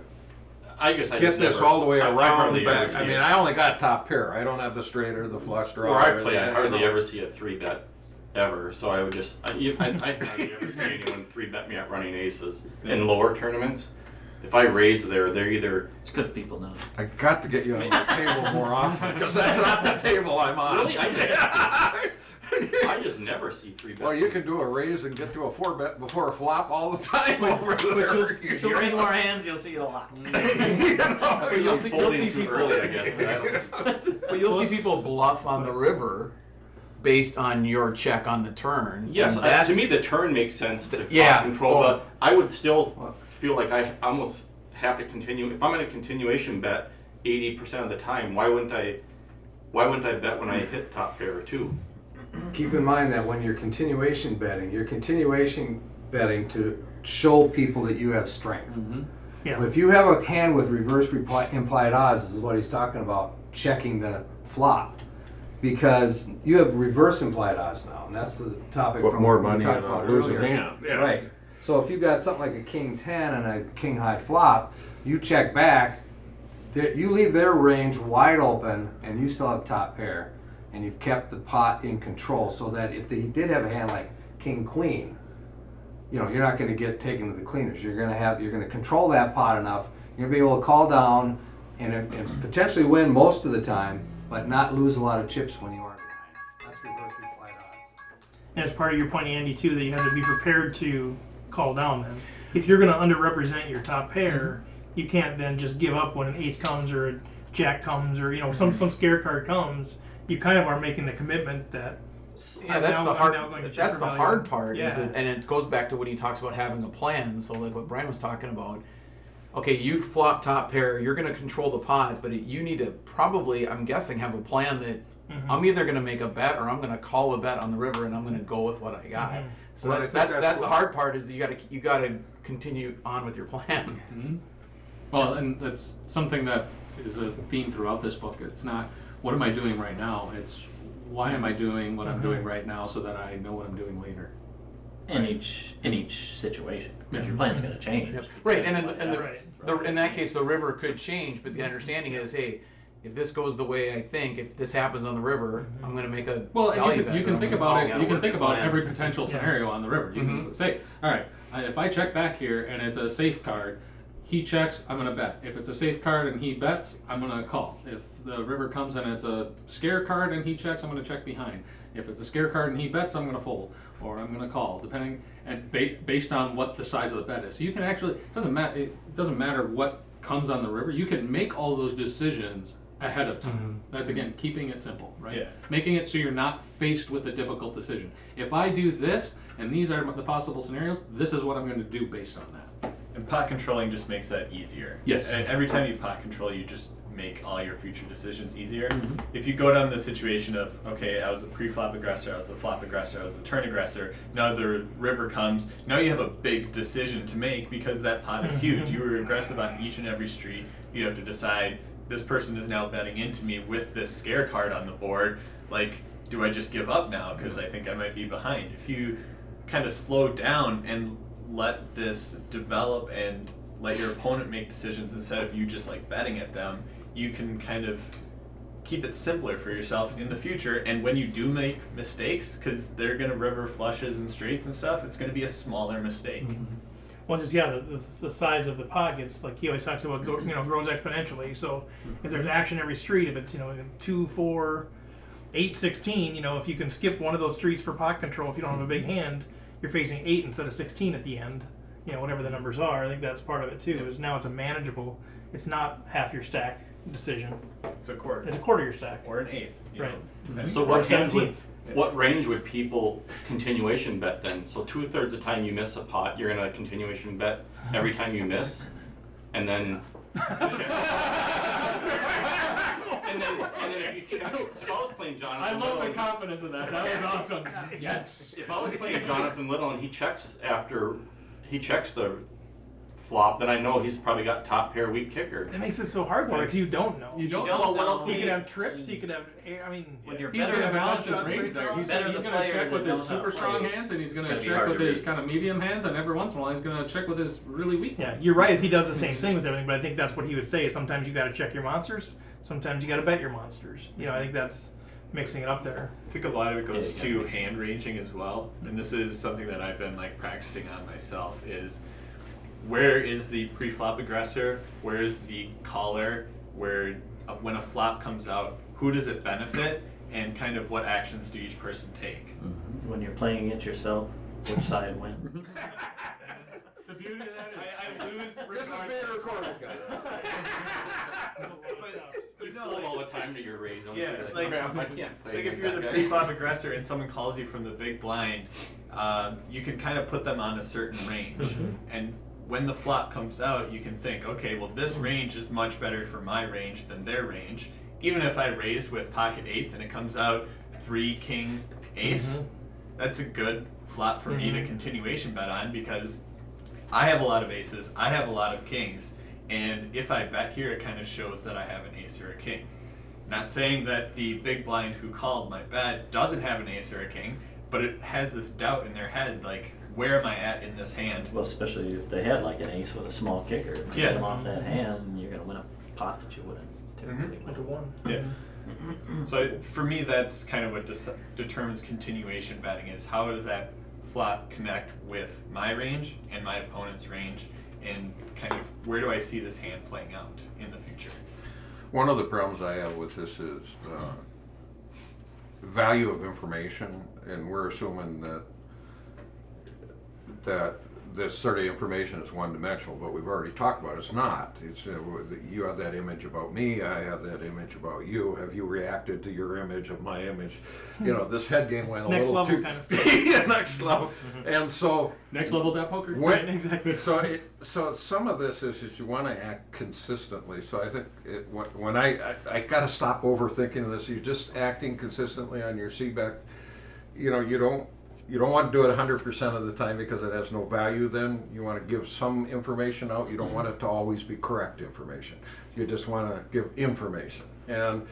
I guess Get this all the way around. hardly ever Back. see I mean, it. I only got top pair. I don't have the straight or the flush draw. Where I play, I hardly ever see a 3-bet ever. So I would just, I hardly ever see anyone 3-bet me at running aces in lower tournaments. If I raise there, they're either. It's because people know. I got to get you on the table more often because that's not the table I'm on. Really? I just never see 3-bets. Well, you can do a raise and get to a 4-bet before a flop all the time over there. If you're in more hands, you'll see it a lot. So you'll see too people early, I guess. But you'll see people bluff on the river based on your check on the turn. Yes, and to me the turn makes sense to Yeah. control, but I would still feel like I almost have to continue. If I'm in a continuation bet 80% of the time, why wouldn't I bet when I hit top pair or 2? Keep in mind that when you're continuation betting to show people that you have strength. Yeah. If you have a hand with reverse implied odds, this is what he's talking about, checking the flop. Because you have reverse implied odds now, and that's the topic Put from more what we money talked in about a losing earlier. hand. Yeah. Right. So if you got something like a king 10 and a king high flop, you check back, you leave their range wide open, and you still have top pair, and you've kept the pot in control, so that if they did have a hand like king queen, you're not going to get taken to the cleaners. You're going to control that pot enough. You're going to be able to call down and potentially win most of the time, but not lose a lot of chips when you are behind. That's reverse implied odds. And as part of your point, Andy, too, that you have to be prepared to call down then. If you're going to underrepresent your top pair, you can't then just give up when an ace comes or a jack comes or some scare card comes. You kind of are making the commitment that that's the value. hard part. Yeah. And it goes back to when he talks about having a plan. So like what Brian was talking about. Okay, you flop top pair. You're going to control the pot, but you need to probably, I'm guessing, have a plan that I'm either going to make a bet or I'm going to call a bet on the river and I'm going to go with what I got. So Well, that's the hard part is you got to continue on with your plan. Well, and that's something that is a theme throughout this book. It's not what am I doing right now. It's why am I doing what I'm doing right now so that I know what I'm doing later. In each situation, because your plan's going to change. Right, and in that case, the river could change, but the understanding is, hey, if this goes the way I think, if this happens on the river, I'm going to make a Well, and value you bet. can think about it. Oh, You can yeah, think about plan. every potential scenario on the river. You can say, all right, if I check back here and it's a safe card, he checks, I'm gonna bet. If it's a safe card and he bets, I'm gonna call. If the river comes and it's a scare card and he checks, I'm gonna check behind. If it's a scare card and he bets, I'm gonna fold, or I'm gonna call, depending and based on what the size of the bet is. So you can actually it doesn't matter what comes on the river. You can make all those decisions ahead of time. That's again keeping it simple, right? Yeah. Making it so you're not faced with a difficult decision. If I do this and these are the possible scenarios, this is what I'm going to do based on that. And pot controlling just makes that easier. Yes. And every time you pot control, you just make all your future decisions easier. If you go down the situation of, okay, I was the pre-flop aggressor, I was the flop aggressor, I was the turn aggressor, now the river comes, now you have a big decision to make because that pot is huge. You were aggressive on each and every street. You have to decide, this person is now betting into me with this scare card on the board. Like, do I just give up now because I think I might be behind? If you kind of slow down and let this develop and let your opponent make decisions instead of you just like betting at them, you can kind of keep it simpler for yourself in the future. And when you do make mistakes, because they're going to river flushes and straights and stuff, it's going to be a smaller mistake. Well, just the size of the pot gets, like he always talks about, grows exponentially. So if there's action every street, if it's 2, 4, 8, 16, if you can skip one of those streets for pot control, if you don't have a big hand, you're facing 8 instead of 16 at the end. Whatever the numbers are. I think that's part of it too. Is now it's a manageable. It's not half your stack decision. It's a quarter. It's a quarter your stack. Or an eighth. Right. So what range would people continuation bet then? So 2/3 the time you miss a pot, you're gonna continuation bet every time you miss, and then. And then if you check, if I was playing Jonathan I love Little, the confidence in that. That was awesome. Yes. if I was playing Jonathan Little and he checks the flop, then I know he's probably got top pair weak kicker. That makes it so hard for it because you don't know. You don't know know what else You could have trips. You could have. When you're He's better going to than balance the his player, range there. He's better going the to player check with that his knows how to super strong play. hands, and he's going It's to gonna be check hard with to his read. kind of medium hands, and every once in a while he's going to check with his really weak Yeah, ones. you're right. If he does the same thing with everything, but I think that's what he would say. Sometimes you got to check your monsters. Sometimes you got to bet your monsters. I think that's mixing it up there. I think a lot of it goes Yeah, to hand ranging as well, and this is something that I've been like practicing on myself. Is where is the pre-flop aggressor? Where is the caller? Where when a flop comes out, who does it benefit? And kind of what actions do each person take? When you're playing against yourself, which side wins? The beauty of that is I lose. This is being recorded, guys. You fold all the time to your raise. Don't Yeah, you? like, I can't play Like if against you're that the guy. pre-flop aggressor and someone calls you from the big blind, you can kind of put them on a certain range. And when the flop comes out, you can think, okay, well this range is much better for my range than their range. Even if I raised with pocket eights and it comes out 3 king ace, that's a good flop for me to continuation bet on because I have a lot of aces, I have a lot of kings, and if I bet here, it kind of shows that I have an ace or a king. Not saying that the big blind who called my bet doesn't have an ace or a king, but it has this doubt in their head, like, where am I at in this hand? Well, especially if they had like an ace with a small kicker. If you Yeah. get them off that hand, you're going to win a pot that you wouldn't typically win. 1-1. Yeah. So for me, that's kind of what determines continuation betting is how does that flop connect with my range and my opponent's range, and kind of where do I see this hand playing out in the future? One of the problems I have with this is value of information, and we're assuming that this sort of information is one-dimensional, but we've already talked about it. It's not. It's you have that image about me, I have that image about you. Have you reacted to your image of my image? This head game went a Next little level too kind of stuff. yeah, next level. And so next level that poker. when, Exactly. So some of this is you want to act consistently. So I think when I got to stop overthinking this. You're just acting consistently on your C-bet. You don't want to do it 100% of the time because it has no value. Then you want to give some information out. You don't want it to always be correct information. You just want to give information. And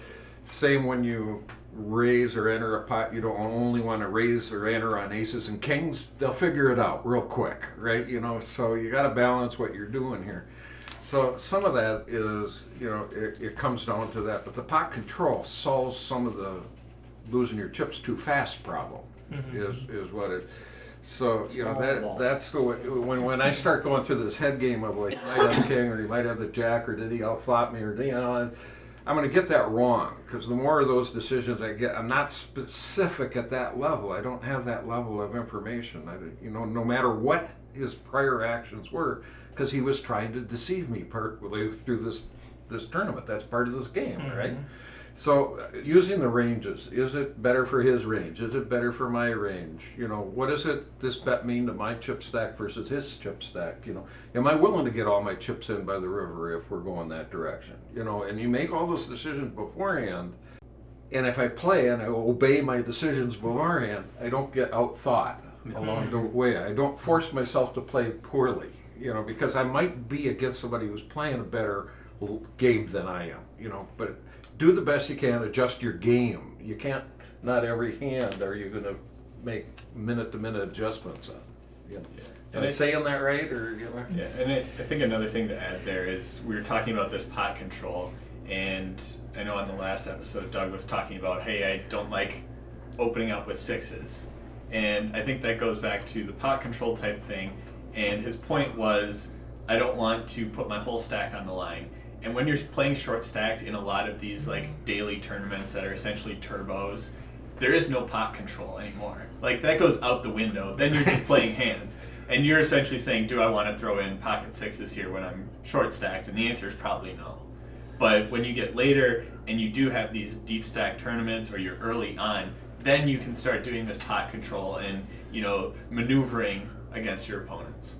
same when you raise or enter a pot, you don't only want to raise or enter on aces and kings. They'll figure it out real quick, right? So you got to balance what you're doing here. So some of that is, it comes down to that, but the pot control solves some of the losing your chips too fast problem. Is what it. So that's the way. When I start going through this head game of like, he might have the king or he might have the jack or did he outflop me or I'm going to get that wrong, because the more of those decisions I get, I'm not specific at that level. I don't have that level of information. No matter what his prior actions were, because he was trying to deceive me partly through this tournament. That's part of this game, right? So using the ranges, is it better for his range? Is it better for my range? What does this bet mean to my chip stack versus his chip stack? Am I willing to get all my chips in by the river if we're going that direction? And you make all those decisions beforehand. And if I play and I obey my decisions beforehand, I don't get outthought along the way. I don't force myself to play poorly, because I might be against somebody who's playing a better game than I am, but do the best you can, adjust your game. You can't, not every hand are you going to make minute-to-minute adjustments on. Am I saying that right? Yeah, and I think another thing to add there is we were talking about this pot control, and I know on the last episode Doug was talking about, hey, I don't like opening up with sixes. And I think that goes back to the pot control type thing, and his point was, I don't want to put my whole stack on the line. And when you're playing short stacked in a lot of these like daily tournaments that are essentially turbos, there is no pot control anymore. Like that goes out the window. Then you're just playing hands. And you're essentially saying, do I want to throw in pocket sixes here when I'm short stacked? And the answer is probably no. But when you get later and you do have these deep stack tournaments or you're early on, then you can start doing this pot control and, maneuvering against your opponents.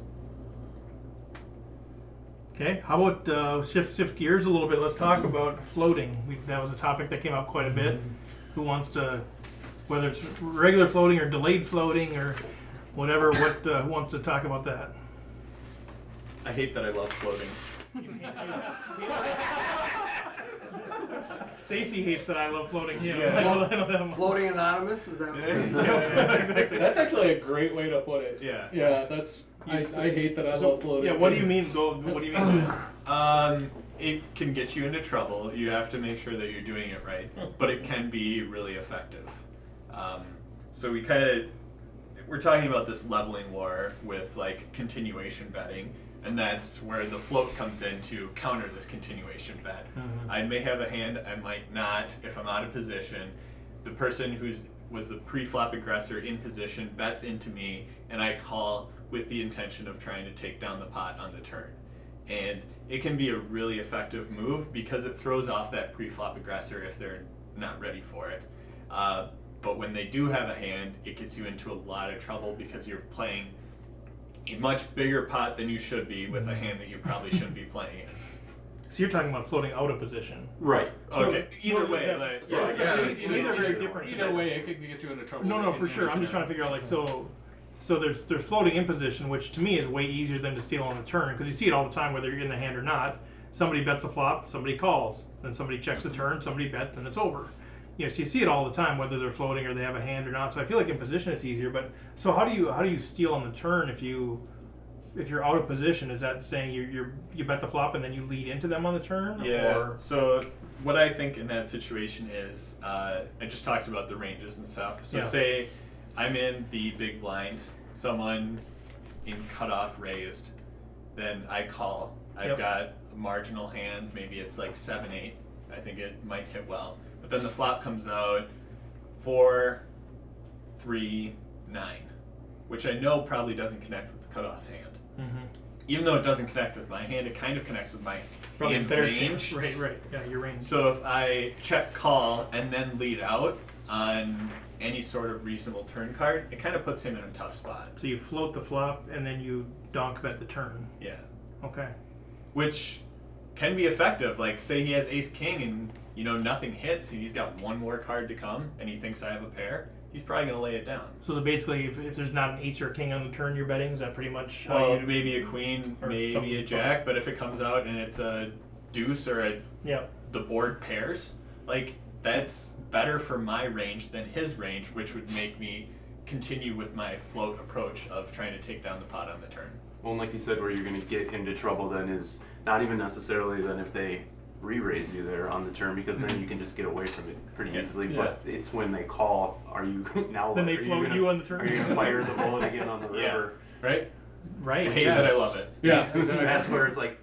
Okay, how about shift gears a little bit? Let's talk about floating. That was a topic that came up quite a bit. Who wants to, whether it's regular floating or delayed floating or whatever, who wants to talk about that? I hate that I love floating. Stacy hates that I love floating. Floating anonymous, is that? Exactly. That's actually a great way to put it. Yeah. That's. I hate that I love floating. Yeah, what do you mean? What do you mean? It can get you into trouble. You have to make sure that you're doing it right, but it can be really effective. So we're talking about this leveling war with like continuation betting, and that's where the float comes in to counter this continuation bet. I may have a hand, I might not. If I'm out of position, the person was the pre-flop aggressor in position bets into me, and I call with the intention of trying to take down the pot on the turn. And it can be a really effective move because it throws off that pre-flop aggressor if they're not ready for it. But when they do have a hand, it gets you into a lot of trouble because you're playing a much bigger pot than you should be with a hand that you probably shouldn't be playing in. So you're talking about floating out of position. Right. So okay. Either way, Either way, it could get you into trouble. No, for sure. I'm just trying to figure out so there's floating in position, which to me is way easier than to steal on the turn, because you see it all the time whether you're in the hand or not. Somebody bets the flop, somebody calls, then somebody checks the turn, somebody bets, and it's over. So you see it all the time whether they're floating or they have a hand or not. So I feel like in position it's easier. But so how do you steal on the turn if you're out of position? Is that saying you bet the flop and then you lead into them on the turn? Yeah. Or? So what I think in that situation is, I just talked about the ranges and stuff. So say I'm in the big blind, someone in cutoff raised, then I call. I've got a marginal hand, maybe it's like 7-8. I think it might hit well. But then the flop comes out 4, 3, 9, which I know probably doesn't connect with the cutoff hand. Even though it doesn't connect with my hand, it kind of connects with my hand range. Right. Yeah, your range. So if I check call and then lead out on any sort of reasonable turn card, it kind of puts him in a tough spot. So you float the flop and then you donk bet the turn. Yeah. Okay. Which can be effective. Like say he has ace king and nothing hits and he's got one more card to come and he thinks I have a pair, he's probably going to lay it down. So basically if there's not an ace or a king on the turn you're betting, is that pretty much how well, maybe a queen, maybe a jack, but if it comes out and it's a deuce or the board pairs, like that's better for my range than his range, which would make me continue with my float approach of trying to take down the pot on the turn. Well, and like you said, where you're going to get into trouble then is not even necessarily then if they re-raise you there on the turn, because then you can just get away from it pretty easily. Yeah. But it's when they call, are you now? Then they are float gonna, you on the turn? Are you going to fire the bullet again on the river? Right? Right. I hate yes. that. I love it. Yeah, exactly. That's where it's like,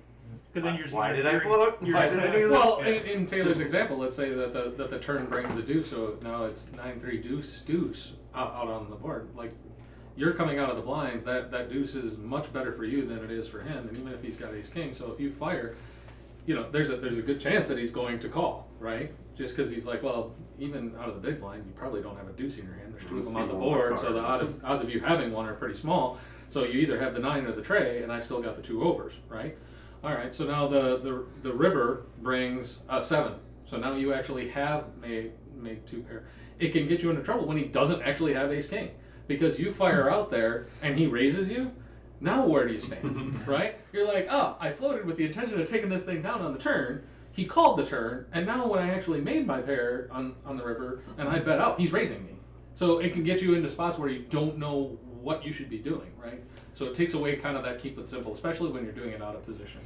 Because then you're why did I you're- float? you're- Why did I do this? Well, in Taylor's example, let's say that the turn brings a deuce, so now it's 9-3 deuce out on the board. Like, you're coming out of the blinds, that deuce is much better for you than it is for him, and even if he's got ace king, so if you fire, there's a good chance that he's going to call, right? Just because he's like, well, even out of the big blind, you probably don't have a deuce in your hand. There's two of them on the board, so the odds of you having one are pretty small. So you either have the 9 or the tray, and I still got the 2 overs, right? All right, so now the river brings a 7. So now you actually have made 2 pair. It can get you into trouble when he doesn't actually have ace king, because you fire out there and he raises you. Now where do you stand, right? You're like, oh, I floated with the intention of taking this thing down on the turn. He called the turn, and now when I actually made my pair on the river and I bet out, he's raising me. So it can get you into spots where you don't know what you should be doing, right? So it takes away kind of that keep it simple, especially when you're doing it out of position.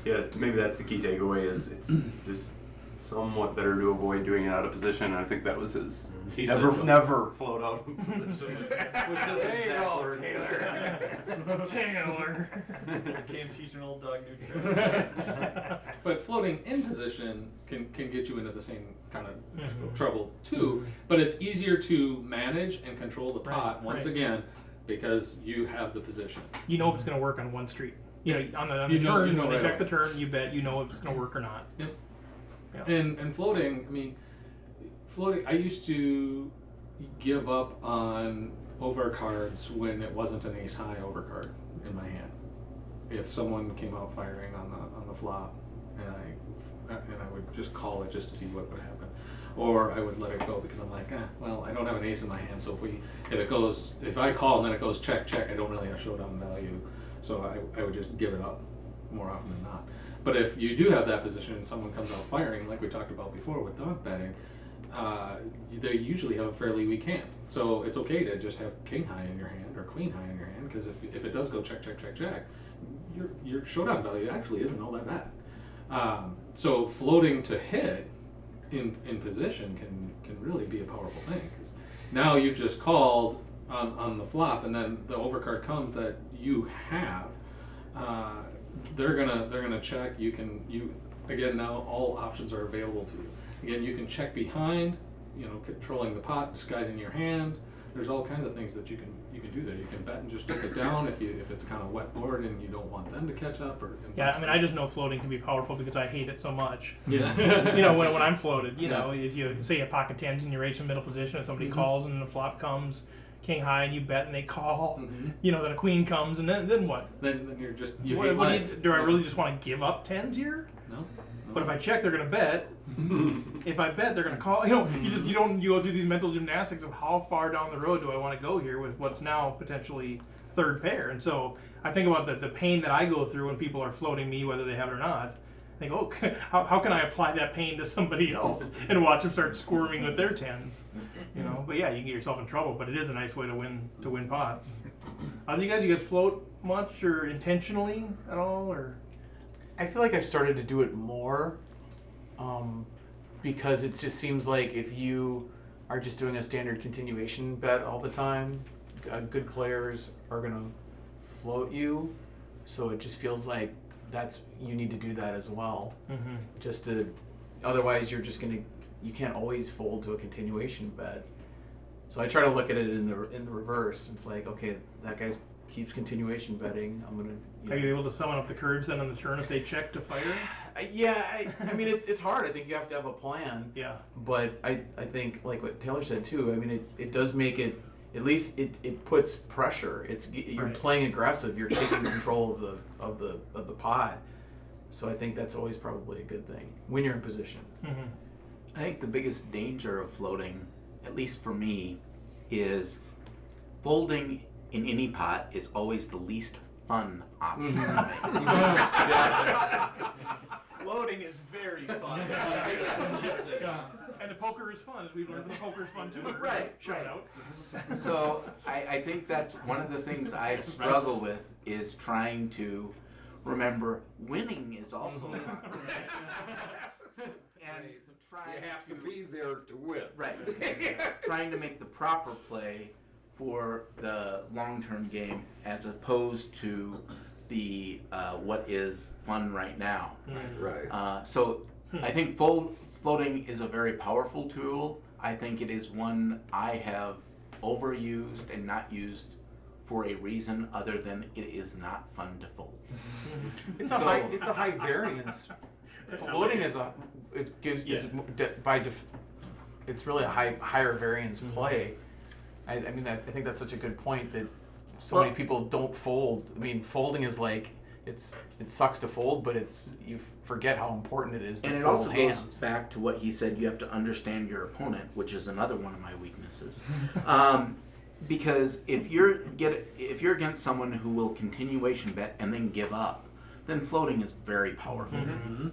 Yeah, maybe that's the key takeaway is it's just somewhat better to avoid doing it out of position. And I think that was his never float out of position. Which is exact Taylor. Came teach an old dog new tricks. But floating in position can get you into the same kind of trouble too. But it's easier to manage and control the pot once again because you have the position. You know if it's going to work on one street. On the turn, when they check the turn, you bet you know if it's going to work or not. Yep. Yeah. And floating, I used to give up on overcards when it wasn't an ace high overcard in my hand. If someone came out firing on the flop, and I would just call it just to see what would happen, or I would let it go because I'm like, well, I don't have an ace in my hand, so if I call and then it goes check, I don't really have showdown value, so I would just give it up more often than not. But if you do have that position and someone comes out firing, like we talked about before with dog betting, they usually have a fairly weak hand. So it's okay to just have king high in your hand or queen high in your hand, because if it does go check, your showdown value actually isn't all that bad. So floating to hit in position can really be a powerful thing, because now you've just called on the flop, and then the overcard comes that you have. They're gonna check. Again, now all options are available to you. Again, you can check behind, controlling the pot, disguising your hand. There's all kinds of things that you can do there. You can bet and just take it down if it's kind of wet board and you don't want them to catch up. I just know floating can be powerful because I hate it so much. Yeah. When I'm floated, if you say you have pocket tens and you're in middle position and somebody calls and the flop comes king high and you bet and they call, then a queen comes and then what? Then you're just do I really just want to give up tens here? No. But if I check, they're gonna bet. If I bet, they're gonna call. You go through these mental gymnastics of how far down the road do I want to go here with what's now potentially third pair. And so I think about the pain that I go through when people are floating me, whether they have it or not. I think, how can I apply that pain to somebody else and watch them start squirming with their tens? But yeah, you can get yourself in trouble. But it is a nice way to win pots. Do you guys float much or intentionally at all or? I feel like I've started to do it more because it just seems like if you are just doing a standard continuation bet all the time, good players are going to float you. So it just feels like you need to do that as well. Mm-hmm. Otherwise you're just you can't always fold to a continuation bet. So I try to look at it in the reverse. It's like, okay, that guy keeps continuation betting. I'm gonna. Are you able to summon up the courage then on the turn if they check to fire? Yeah, I mean it's hard. I think you have to have a plan. Yeah. But I think like what Taylor said too. I mean it does make it, at least it puts pressure. You're playing aggressive. You're taking control of the pot. So I think that's always probably a good thing when you're in position. Mm-hmm. I think the biggest danger of floating, at least for me, is folding in any pot is always the least fun option to make. Floating is very fun. And the poker is fun, as we've learned from the poker is fun too. Right, Try it right. out. So I think that's one of the things I struggle with is trying to remember winning is also fun. And trying You have to be there to win. Right. Trying to make the proper play for the long-term game as opposed to the what is fun right now. Right. So I think floating is a very powerful tool. I think it is one I have overused and not used for a reason other than it is not fun to fold. It's a high variance. Floating is it's really a higher variance play. I mean, I think that's such a good point that so many people don't fold. I mean, folding is like it sucks to fold, but you forget how important it is to and it fold also hands. goes back to what he said. You have to understand your opponent, which is another one of my weaknesses. Because if you're against someone who will continuation bet and then give up, then floating is very powerful.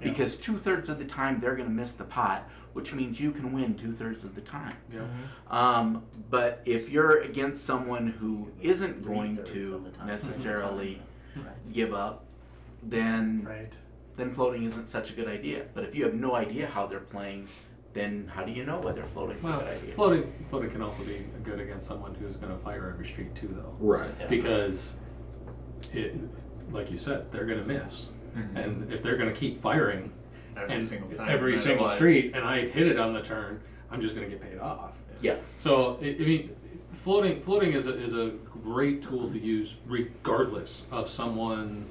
Because 2/3 of the time they're going to miss the pot, which means you can win 2/3 of the time. But if you're against someone who isn't going to necessarily give up, then floating isn't such a good idea. But if you have no idea how they're playing, then how do you know whether floating's a good idea? Floating can also be good against someone who's going to fire every street too, though. Right. Yeah. Because, like you said, they're going to miss, and if they're going to keep firing Every single time, every no matter single what. street, and I hit it on the turn, I'm just going to get paid off. Yeah. So I mean, floating is a great tool to use regardless of someone's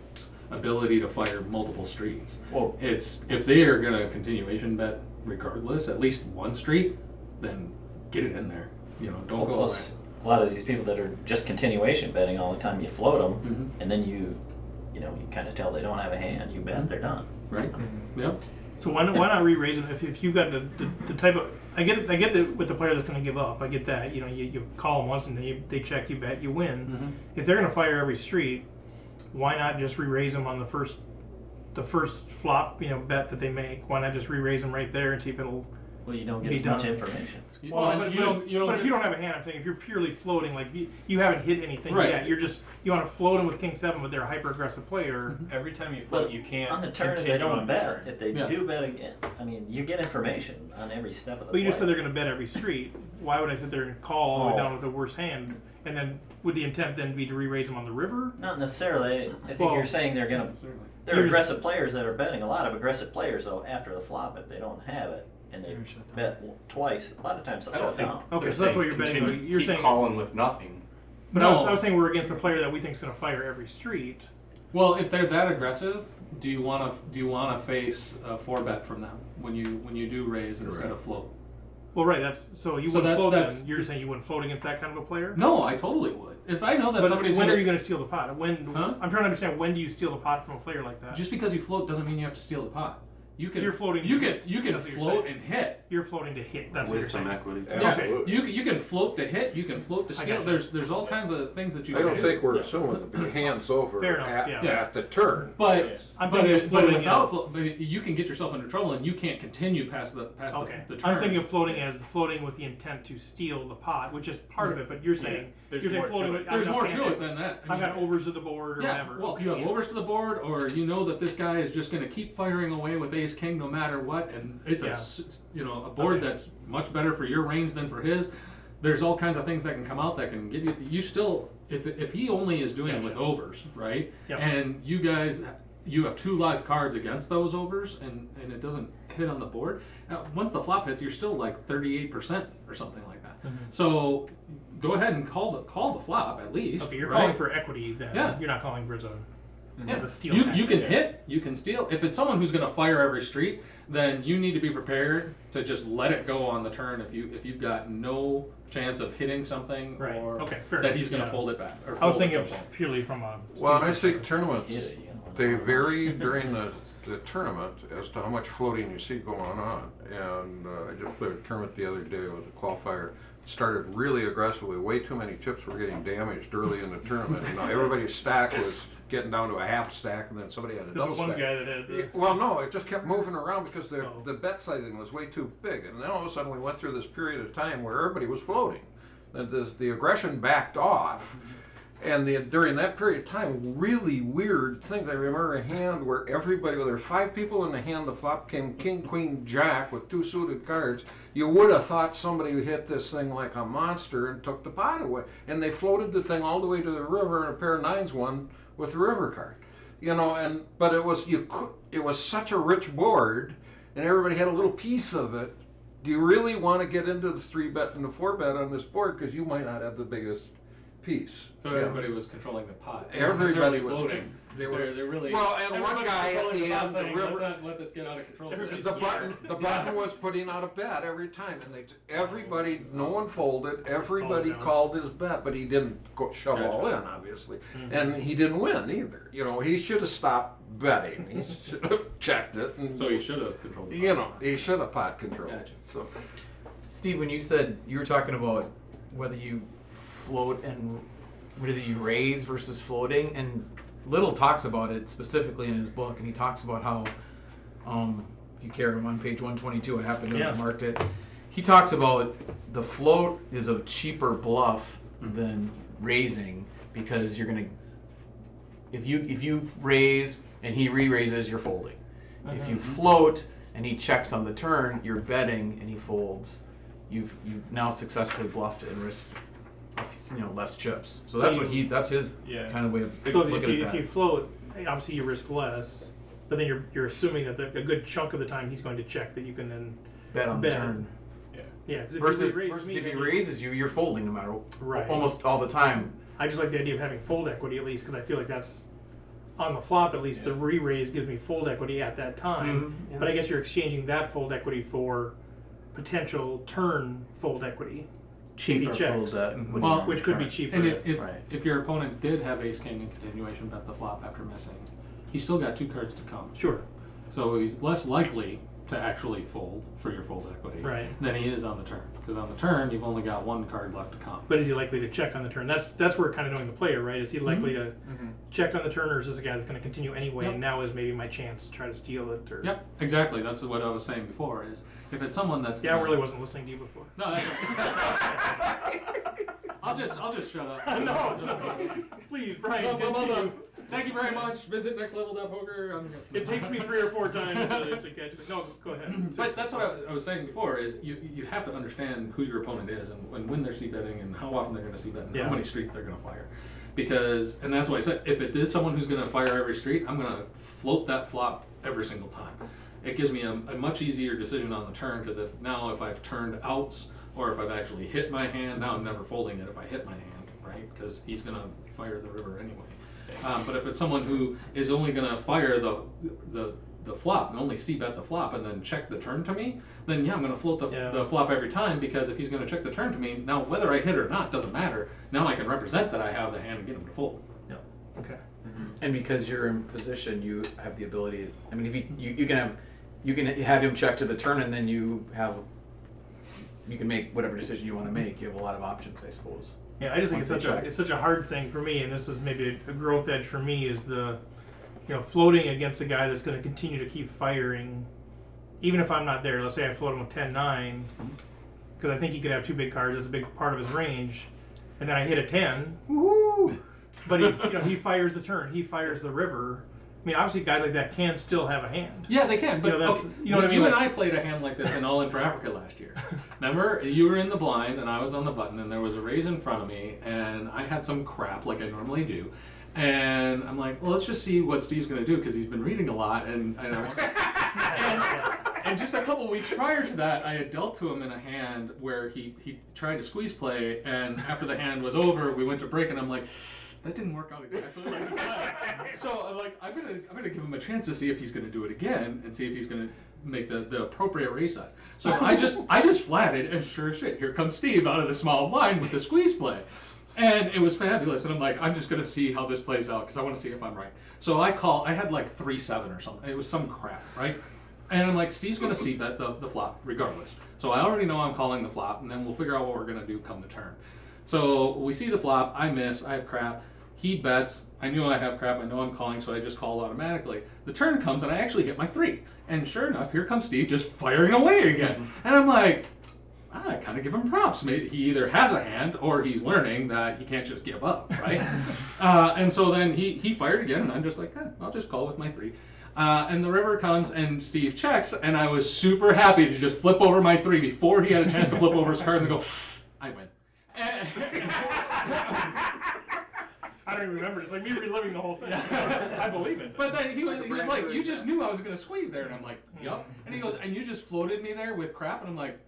ability to fire multiple streets. Well, It's if they are going to continuation bet regardless, at least one street, then get it in there. You know, don't go away. plus, a lot of these people that are just continuation betting all the time, you float them, and then you kind of tell they don't have a hand. You bet they're done. Right? Yep. So why not re-raise them if you've got the type of I get that with the player that's going to give up. I get that. You call them once and they check, you bet, you win. If they're going to fire every street, why not just re-raise them on the first flop bet that they make? Why not just re-raise them right there and see if it'll Well, you don't get be as much done? information. But if you don't have a hand, I'm saying if you're purely floating, like you haven't hit anything Right. yet, you want to float them with King 7, but they're a hyper aggressive player. Every time you float, But you can't on the turn, if they continue don't on the bet. turn. If they Yeah. do bet again, I mean, you get information on every step of the But you just said play. they're going to bet every street. Why would I sit there and call all the way Oh. down with the worst hand, and then would the intent then be to re-raise them on the river? Not necessarily. I think Well, you're saying they're gonna. They're You're aggressive players that are betting. A lot of aggressive players, though, after the flop, if they don't have it and they bet twice, a lot of times they'll I don't shut think. down. Okay, they're so that's what saying you're betting. continue- You're keep saying, calling with nothing. but No. I was saying we're against a player that we think is going to fire every street. Well, if they're that aggressive, do you want to face a 4-bet from them when you do raise instead of float? Well, right. That's so you So wouldn't float. that's- Then you're saying you wouldn't float against that kind of a player. No, I totally would. If I know that But somebody's when gonna, are you going to steal the pot? When Huh? I'm trying to understand, when do you steal the pot from a player like that? just because you float doesn't mean you have to steal the pot. You can You're floating You to can hit. you can That's what you're float saying. and hit. You're floating to hit. That's what With you're some saying. equity. Yeah, Absolutely. you can float to hit. You can float to I steal. got you. There's all kinds of things that you I can don't do. think we're assuming to be hands over Fair enough, at, yeah. at the turn. But I'm but, thinking of floating without as- but you can get yourself into trouble and you can't continue past Okay. the turn. I'm thinking of floating as floating with the intent to steal the pot, which is part of it. But you're saying There's you're saying more to floating it. with. There's I've more got to hand- it than that. I I've got mean, overs to the board or yeah, whatever. well, you have Yeah. overs to the board, or you know that this guy is just going to keep firing away with ace king no matter what, and it's Yeah. a board Okay. that's much better for your range than for his. There's all kinds of things that can come out that can give you still if he only is doing it with overs, right? Yep. And you have 2 live cards against those overs, and it doesn't hit on the board. Once the flop hits, you're still like 38% or something like that. So go ahead and call the flop at least. Okay, you're right? calling for equity then. Yeah. You're not calling for Yeah. as a steal. You tactic. can hit, you can steal. If it's someone who's going to fire every street, then you need to be prepared to just let it go on the turn if you've got no chance of hitting something Right. or Okay, fair that enough, he's going to yeah. fold it back. Or I was fold thinking it of sometime. purely from a. Well, and I steal see perspective. tournaments, Yeah, you know. they vary during the tournament as to how much floating you see going on. And I just played a tournament the other day with a qualifier. Started really aggressively. Way too many chips were getting damaged early in the tournament. Everybody's stack was getting down to a half stack, and then somebody had a double one stack. guy that had the... Well, no, it just kept moving around because the bet sizing was way too big, and then all of a sudden we went through this period of time where everybody was floating, and the aggression backed off. And during that period of time, really weird things. I remember a hand where everybody, there were 5 people in the hand, the flop came king, queen, jack with 2 suited cards. You would have thought somebody hit this thing like a monster and took the pot away. And they floated the thing all the way to the river, and a pair of 9s won with the river card. But it was such a rich board, and everybody had a little piece of it. Do you really want to get into the 3-bet and the 4-bet on this board, because you might not have the biggest piece? So everybody was controlling the pot. Everybody was floating. They're really well, and one guy at the end, the river. Let's not let this get out of control. The button was putting out a bet every time, and everybody, no one folded. Everybody called his bet, but he didn't shove all in, obviously, and he didn't win either. He should have stopped betting. He should have checked it. So he should have controlled the pot. He should have pot controlled. Gotcha. So, Steve, when you were talking about whether you float and whether you raise versus floating, and Little talks about it specifically in his book, and he talks about how, if you care, I'm on page 122, I happen to have marked it. He talks about the float is a cheaper bluff than raising, because you're gonna, if you raise and he re-raises, you're folding. If you float and he checks on the turn, you're betting and he folds. You've now successfully bluffed and risked less chips. So that's that's his kind of way of looking at that. If you float, obviously you risk less, but then you're assuming that a good chunk of the time he's going to check, that you can then bet on the turn. Yeah. Versus if he raises you, you're folding no matter almost all the time. I just like the idea of having fold equity at least, because I feel like that's on the flop at least. The re-raise gives me fold equity at that time, but I guess you're exchanging that fold equity for potential turn fold equity. Cheaper fold which could be cheaper. And if your opponent did have ace king in continuation bet the flop after missing, he's still got 2 cards to come. Sure. So he's less likely to actually fold for your fold equity than he is on the turn, because on the turn you've only got 1 card left to come. But is he likely to check on the turn? That's where kind of knowing the player, right? Is he likely to check on the turn, or is this a guy that's going to continue anyway? And now is maybe my chance to try to steal it? Or Yep, exactly. That's what I was saying before. Is if it's someone that's I really wasn't listening to you before. No, that's I'll just shut up. No, please, Brian. Thank you very much. Visit nextlevel.poker. It takes me 3 or 4 times to catch it. No, go ahead. But that's what I was saying before. Is you have to understand who your opponent is and when they're c-betting and how often they're going to c-bet and how many streets they're going to fire. And that's why I said, if it is someone who's going to fire every street, I'm going to float that flop every single time. It gives me a much easier decision on the turn, because if I've turned outs, or if I've actually hit my hand, now I'm never folding it if I hit my hand, right? Because he's going to fire the river anyway. But if it's someone who is only going to fire the flop and only c-bet the flop and then check the turn to me, then I'm going to float the flop every time, because if he's going to check the turn to me, now whether I hit or not doesn't matter. Now I can represent that I have the hand and get him to fold. Yeah. Okay. And because you're in position, you have the ability. I mean, if you can have him check to the turn, and then you can make whatever decision you want to make. You have a lot of options, I suppose. Yeah, I just think it's such a hard thing for me, and this is maybe a growth edge for me, is the floating against a guy that's going to continue to keep firing, even if I'm not there. Let's say I float him with 10-9, because I think he could have 2 big cards. That's a big part of his range, and then I hit a 10. Woohoo! But he fires the turn. He fires the river. I mean, obviously, guys like that can still have a hand. Yeah, they can. But you know what I mean? You and I played a hand like this in All In for Africa last year. Remember, you were in the blind and I was on the button, and there was a raise in front of me, and I had some crap like I normally do, and I'm like, well, let's just see what Steve's going to do, because he's been reading a lot, and just a couple weeks prior to that, I had dealt to him in a hand where he tried to squeeze play, and after the hand was over, we went to break, and I'm like, that didn't work out exactly like that. So I'm like, I'm gonna give him a chance to see if he's gonna do it again, and see if he's gonna make the appropriate raise size. So I just flatted, and sure as shit, here comes Steve out of the small blind with the squeeze play, and it was fabulous. And I'm like, I'm just gonna see how this plays out, because I want to see if I'm right. So I had like 3-7 or something. It was some crap, right? And I'm like, Steve's gonna c-bet the flop regardless. So I already know I'm calling the flop, and then we'll figure out what we're gonna do come the turn. So we see the flop. I miss. I have crap. He bets. I knew I have crap. I know I'm calling, so I just call automatically. The turn comes, and I actually hit my 3. And sure enough, here comes Steve just firing away again. And I'm like, I kind of give him props. Maybe he either has a hand or he's learning that he can't just give up, right? And so then he fired again, and I'm just like, I'll just call with my 3. And the river comes, and Steve checks, and I was super happy to just flip over my 3 before he had a chance to flip over his cards and go, I win. I don't even remember. It's like me reliving the whole thing. I believe it. But then he was like, you just knew I was going to squeeze there. And I'm like, yup. And he goes, and you just floated me there with crap? And I'm like,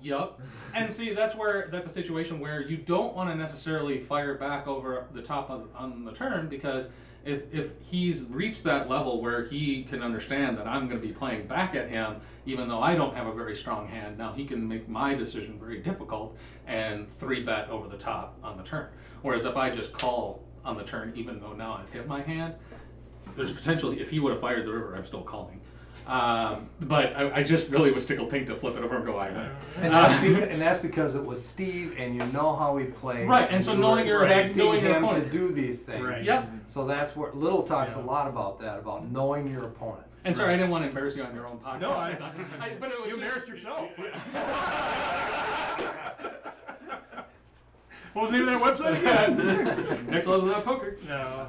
yup. And see, that's a situation where you don't want to necessarily fire back over the top on the turn, because if he's reached that level where he can understand that I'm going to be playing back at him, even though I don't have a very strong hand, now he can make my decision very difficult and 3-bet over the top on the turn. Whereas if I just call on the turn, even though now I've hit my hand, there's potentially, if he would have fired the river, I'm still calling. But I just really was tickled pink to flip it over and go, I win. And that's because it was Steve, and you know how he plays. Right, and so knowing your him opponent to do these things. Right. Yep. So that's what Little talks a lot about that, about knowing your opponent. And sorry, I didn't want to embarrass you on your own podcast. No, but it was you embarrassed yourself. What was the name of that website again? Next Level of Poker. No.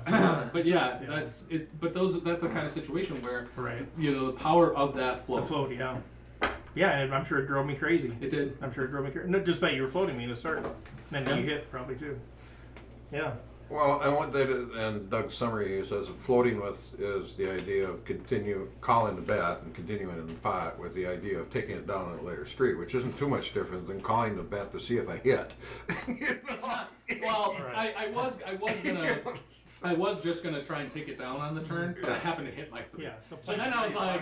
But yeah, that's it. But that's the kind of situation where, right, you know, the power of that float. The float, yeah. Yeah, and I'm sure it drove me crazy. It did. I'm sure it drove me crazy. No, just that you were floating me to start. And then you hit probably too. Yeah. Well, and what they did, and Doug's summary, he says floating with is the idea of calling the bet and continuing in the pot with the idea of taking it down on a later street, which isn't too much different than calling the bet to see if I hit. It's not. Well, right. I was just gonna try and take it down on the turn, but I happened to hit my 3. Yeah. So then I was like,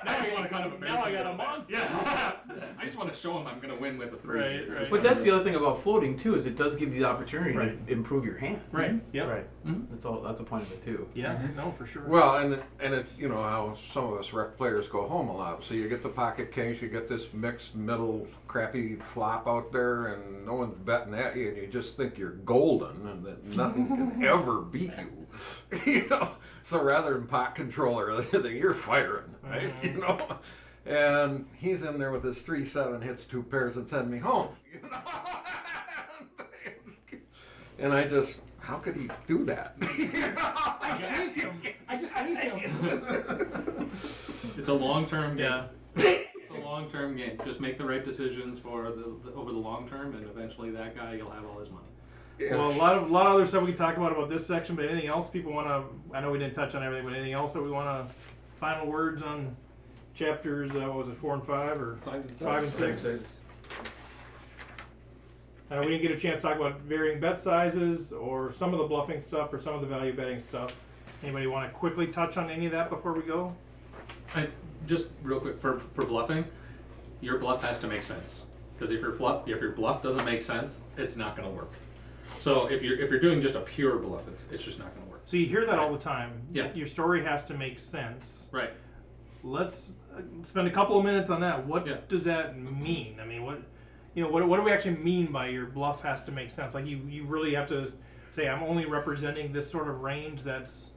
now I want to kind of embarrass Now I got him. a monster. Yeah. I just want to show him I'm gonna win with a 3. Right. But that's the other thing about floating too, is it does give you the opportunity Right. to improve your hand. Right. Yep. Right. That's a point of it too. Yeah. No, for sure. Well, and it's, you know, how some of us rec players go home a lot. So you get the pocket case, you get this mixed middle crappy flop out there, and no one's betting at you, and you just think you're golden and that nothing can ever beat you. You know, so rather than pot control or anything, you're firing, right? You know, and he's in there with his 3-7, hits 2 pairs and send me home. You know, and I just, how could he do that? I hate him. I just hate him. It's a long-term game. Yeah. It's a long-term game. Just make the right decisions for over the long term, and eventually that guy, you'll have all his money. Yeah. Well, a lot of other stuff we can talk about this section, but anything else people want to? I know we didn't touch on everything, but anything else that we want to? Final words on chapters? What was it, 4 and 5 or 5 and 6? I know we didn't get a chance to talk about varying bet sizes or some of the bluffing stuff or some of the value betting stuff. Anybody want to quickly touch on any of that before we go? Just real quick for bluffing, your bluff has to make sense. Because if your bluff doesn't make sense, it's not going to work. So if you're doing just a pure bluff, it's just not going to work. So you hear that all the time. Yeah. Your story has to make sense. Right. Let's spend a couple of minutes on that. What does that mean? I mean, what do we actually mean by your bluff has to make sense? Like you really have to say, I'm only representing this sort of range that's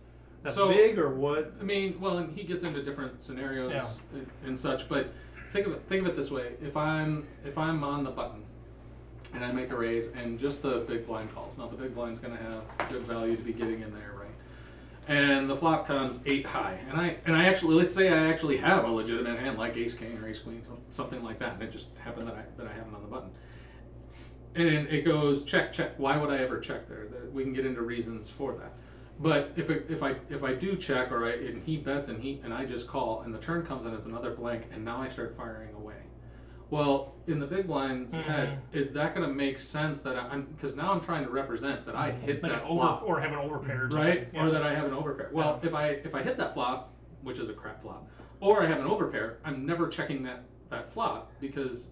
so big, or what? I mean, well, and he gets into different scenarios and such, but think of it this way: if I'm on the button and I make a raise, and just the big blind calls. Now the big blind's going to have good value to be getting in there, right? And the flop comes 8 high, and I actually, let's say I actually have a legitimate hand like ace king or ace queen, something like that, and it just happened that I have it on the button, and it goes check check. Why would I ever check there? We can get into reasons for that. But if I do check, and he bets and I just call, and the turn comes and it's another blank, and now I start firing away. Well, in the big blind's head, is that going to make sense that because now I'm trying to represent that I hit like that flop, or have an overpair, right? Or that I have an overpair. Well, if I hit that flop, which is a crap flop, or I have an overpair, I'm never checking that flop, because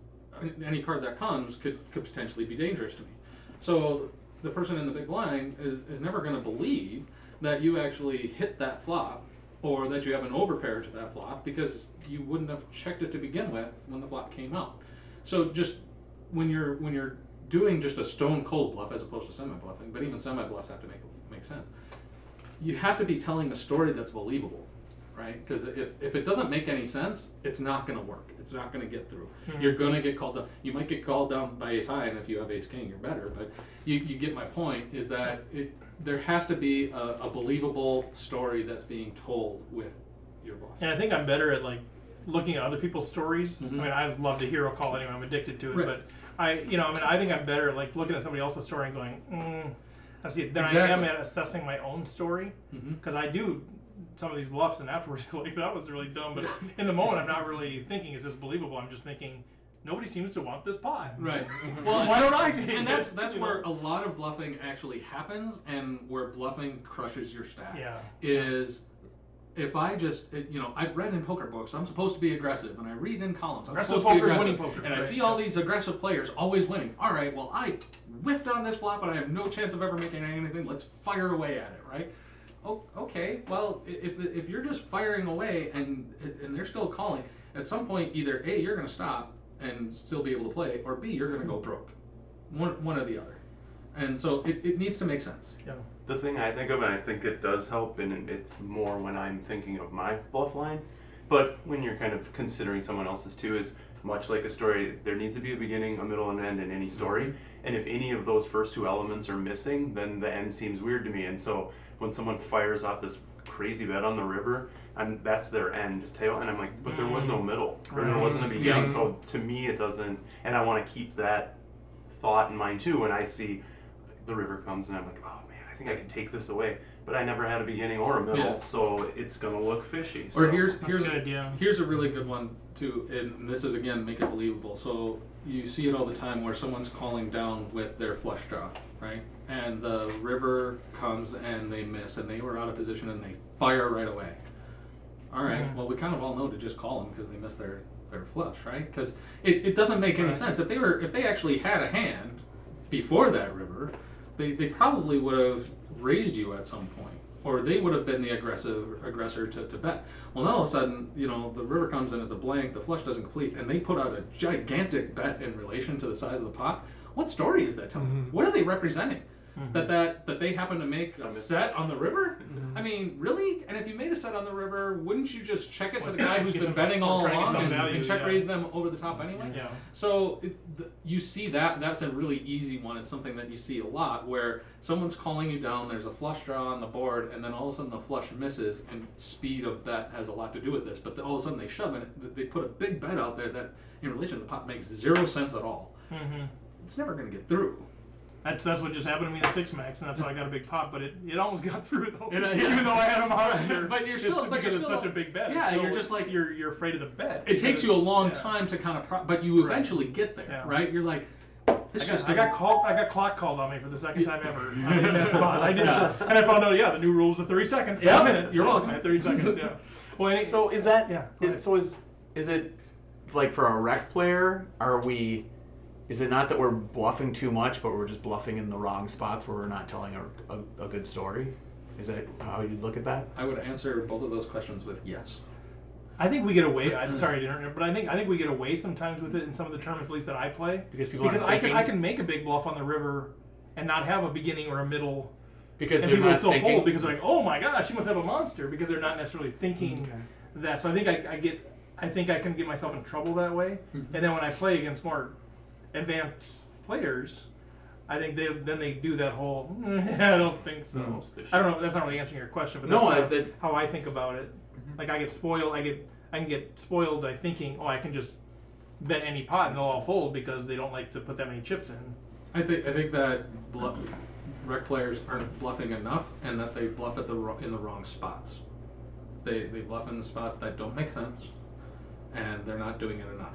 any card that comes could potentially be dangerous to me. So the person in the big blind is never going to believe that you actually hit that flop, or that you have an overpair to that flop, because you wouldn't have checked it to begin with when the flop came out. So just when you're doing just a stone cold bluff as opposed to semi-bluffing, but even semi-bluffs have to make sense. You have to be telling a story that's believable, right? Because if it doesn't make any sense, it's not going to work. It's not going to get through. You're going to get called down. You might get called down by ace high, and if you have ace king, you're better. But you get my point, is that there has to be a believable story that's being told with your bluff. And I think I'm better at like looking at other people's stories. I mean, I love the hero call anyway. I'm addicted to it, Right. but I think I'm better at like looking at somebody else's story and going, I see it. Then I am Exactly. at assessing my own story, because I do some of these bluffs and afterwards you're like, that was really dumb. But in the moment, I'm not really thinking, is this believable? I'm just thinking, nobody seems to want this pot. Right. Well, why don't I? And that's where a lot of bluffing actually happens, and where bluffing crushes your stack. Yeah. Is if I just, I've read in poker books, I'm supposed to be aggressive, and I read in columns, I'm Aggressive supposed to be poker is aggressive, winning poker, and I right. see all these aggressive players always winning. All right, well, I whiffed on this flop, and I have no chance of ever making anything. Let's fire away at it, right? Oh, okay. Well, if you're just firing away and they're still calling, at some point, either A, you're going to stop and still be able to play, or B, you're going to go broke. One or the other. And so it needs to make sense. Yeah. The thing I think of, and I think it does help, and it's more when I'm thinking of my bluff line, but when you're kind of considering someone else's too, is much like a story, there needs to be a beginning, a middle, and end in any story. And if any of those first two elements are missing, then the end seems weird to me. And so when someone fires off this crazy bet on the river, and that's their end tail, and I'm like, but there was no middle, or there wasn't a beginning. Yeah. So to me, it doesn't, and I want to keep that thought in mind too when I see the river comes and I'm like, oh man, I think I could take this away, but I never had a beginning or a middle, Yeah. so it's gonna look fishy. Or So. here's a good idea. Here's a really good one too, and this is again make it believable. So you see it all the time where someone's calling down with their flush draw, right? And the river comes and they miss, and they were out of position and they fire right away. All right, well we kind of all know to just call them because they missed their flush, right? Because it doesn't make any sense. If they actually had a hand before that river, they probably would have raised you at some point, or they would have been the aggressor to bet. Well, now all of a sudden, the river comes and it's a blank, the flush doesn't complete, and they put out a gigantic bet in relation to the size of the pot. What story is that telling? What are they representing? That they happen to make a set on the river? I mean, really? And if you made a set on the river, wouldn't you just check it to the guy who's been betting all along and check raise them over the top anyway? Yeah. So you see that's a really easy one. It's something that you see a lot where someone's calling you down, there's a flush draw on the board, and then all of a sudden the flush misses, and speed of bet has a lot to do with this. But all of a sudden they shove it, they put a big bet out there that in relation to the pot makes 0 sense at all. It's never going to get through. That's what just happened to me in the 6 max, and that's how I got a big pot. But it almost got through though, Yeah. even though I had a monster. But you're still because it's such a big bet. Yeah, So you're just like you're afraid of the bet. It takes you a long time to kind of, but you eventually get there, right? You're like, this I got clock called on me for the second time ever. I mean, that's fine. I did, and I found out. Yeah, the new rules are 30 seconds. Yeah, a minute. you're so welcome. I had 30 seconds. Yeah. Well, So is that? Yeah. Is it like for a rec player? Is it not that we're bluffing too much, but we're just bluffing in the wrong spots where we're not telling a good story? Is that how you look at that? I would answer both of those questions with yes. I think we get away. I'm sorry to interrupt, but I think we get away sometimes with it in some of the tournaments, at least that I play, Because people aren't I thinking? can make a big bluff on the river and not have a beginning or a middle. Because and they're people not still thinking. fold because they're like, oh my gosh, you must have a monster, because they're not necessarily thinking that. So I think I think I can get myself in trouble that way. And then when I play against more advanced players, I think they do that whole. I don't think so. I don't know. That's not really answering your question, but that's how I think about it. Like I get spoiled. I can get spoiled by thinking, oh, I can just bet any pot and they'll all fold because they don't like to put that many chips in. I think that rec players aren't bluffing enough, and that they bluff in the wrong spots. They bluff in the spots that don't make sense, and they're not doing it enough.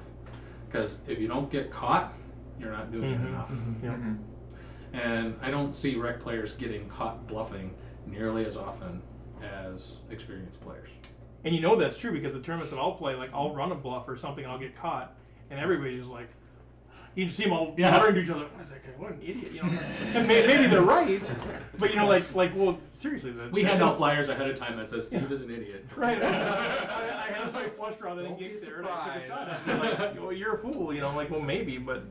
Because if you don't get caught, you're not doing it enough. And I don't see rec players getting caught bluffing nearly as often as experienced players. And you know that's true because the tournaments that I'll play, like I'll run a bluff or something and I'll get caught, and everybody's just like, you just see them all muttering to each other. I was like, what an idiot, And maybe they're right, but well, seriously, We hand out flyers ahead of time that says Steve is an idiot. Right. I had my flush draw that engaged there, and I took a shot at it. Like, well, you're a fool, like, well, maybe, but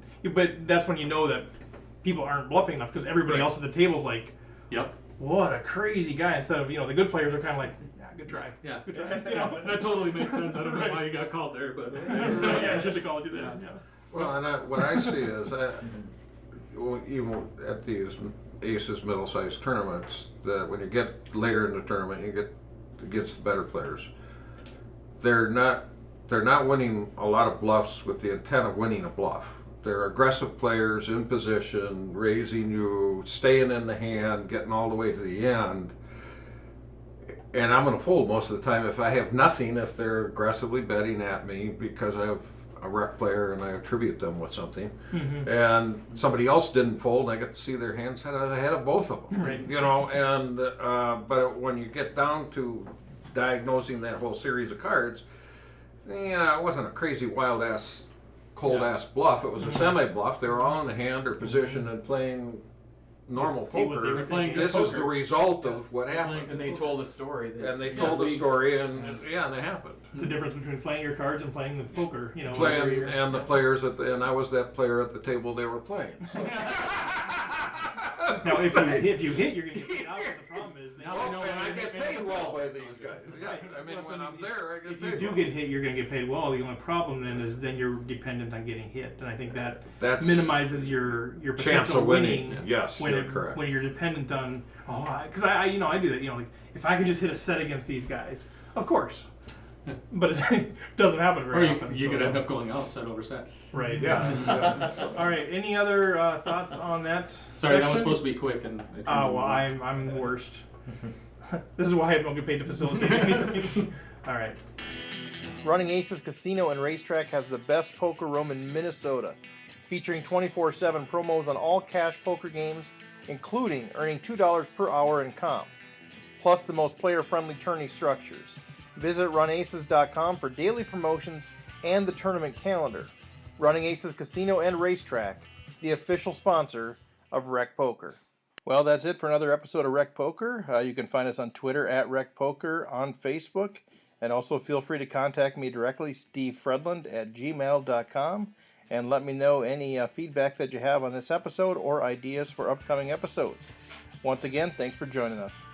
that's when you know that people aren't bluffing enough because everybody Right. else at the table's like, Yep. what a crazy guy. Instead of, the good players are kind of like, yeah, good try. Yeah. Good try. That totally makes sense. I don't know why you got called there, but Yeah, I should have called you that. Yeah. Well, and what I see is, even at these Aces middle-sized tournaments, that when you get later in the tournament, you get against the better players. They're not winning a lot of bluffs with the intent of winning a bluff. They're aggressive players in position, raising you, staying in the hand, getting all the way to the end. And I'm going to fold most of the time if I have nothing, if they're aggressively betting at me because I have a rec player and I attribute them with something. Mm-hmm. And somebody else didn't fold, and I get to see their hands ahead of both of them. Right. And but when you get down to diagnosing that whole series of cards, it wasn't a crazy wild ass, cold ass bluff. It was a semi bluff. They were all in the hand or position and playing normal See what they poker. were playing. This is the result of what happened. And they told a story. And they told the story, and and it happened. The difference between playing your cards and playing the poker, Playing and the players and I was that player at the table they were playing. So. Now, if you hit, you're gonna get paid out. But the problem is, I get paid well by these guys. Yeah, I mean when I'm there, I get if paid. you do get hit, you're gonna get paid well. The only problem then is you're dependent on getting hit, and I think that's minimizes your chance potential of winning. winning. Yes, when you're correct. When you're dependent on because I do that. Like if I could just hit a set against these guys, of course. But it doesn't happen very often. You could end up going out set over set. Right. Yeah. All right. Any other thoughts on that? Sorry, that section? was supposed to be quick, and Oh well, I'm the worst. This is why I don't get paid to facilitate anything. All right. Running Aces Casino and Racetrack has the best poker room in Minnesota, featuring 24/7 promos on all cash poker games, including earning $2 per hour in comps, plus the most player-friendly tourney structures. Visit runaces.com for daily promotions and the tournament calendar. Running Aces Casino and Racetrack, the official sponsor of Rec Poker. Well, that's it for another episode of Rec Poker. You can find us on Twitter at Rec Poker, on Facebook, and also feel free to contact me directly, stevefredland@gmail.com, and let me know any feedback that you have on this episode or ideas for upcoming episodes. Once again, thanks for joining us.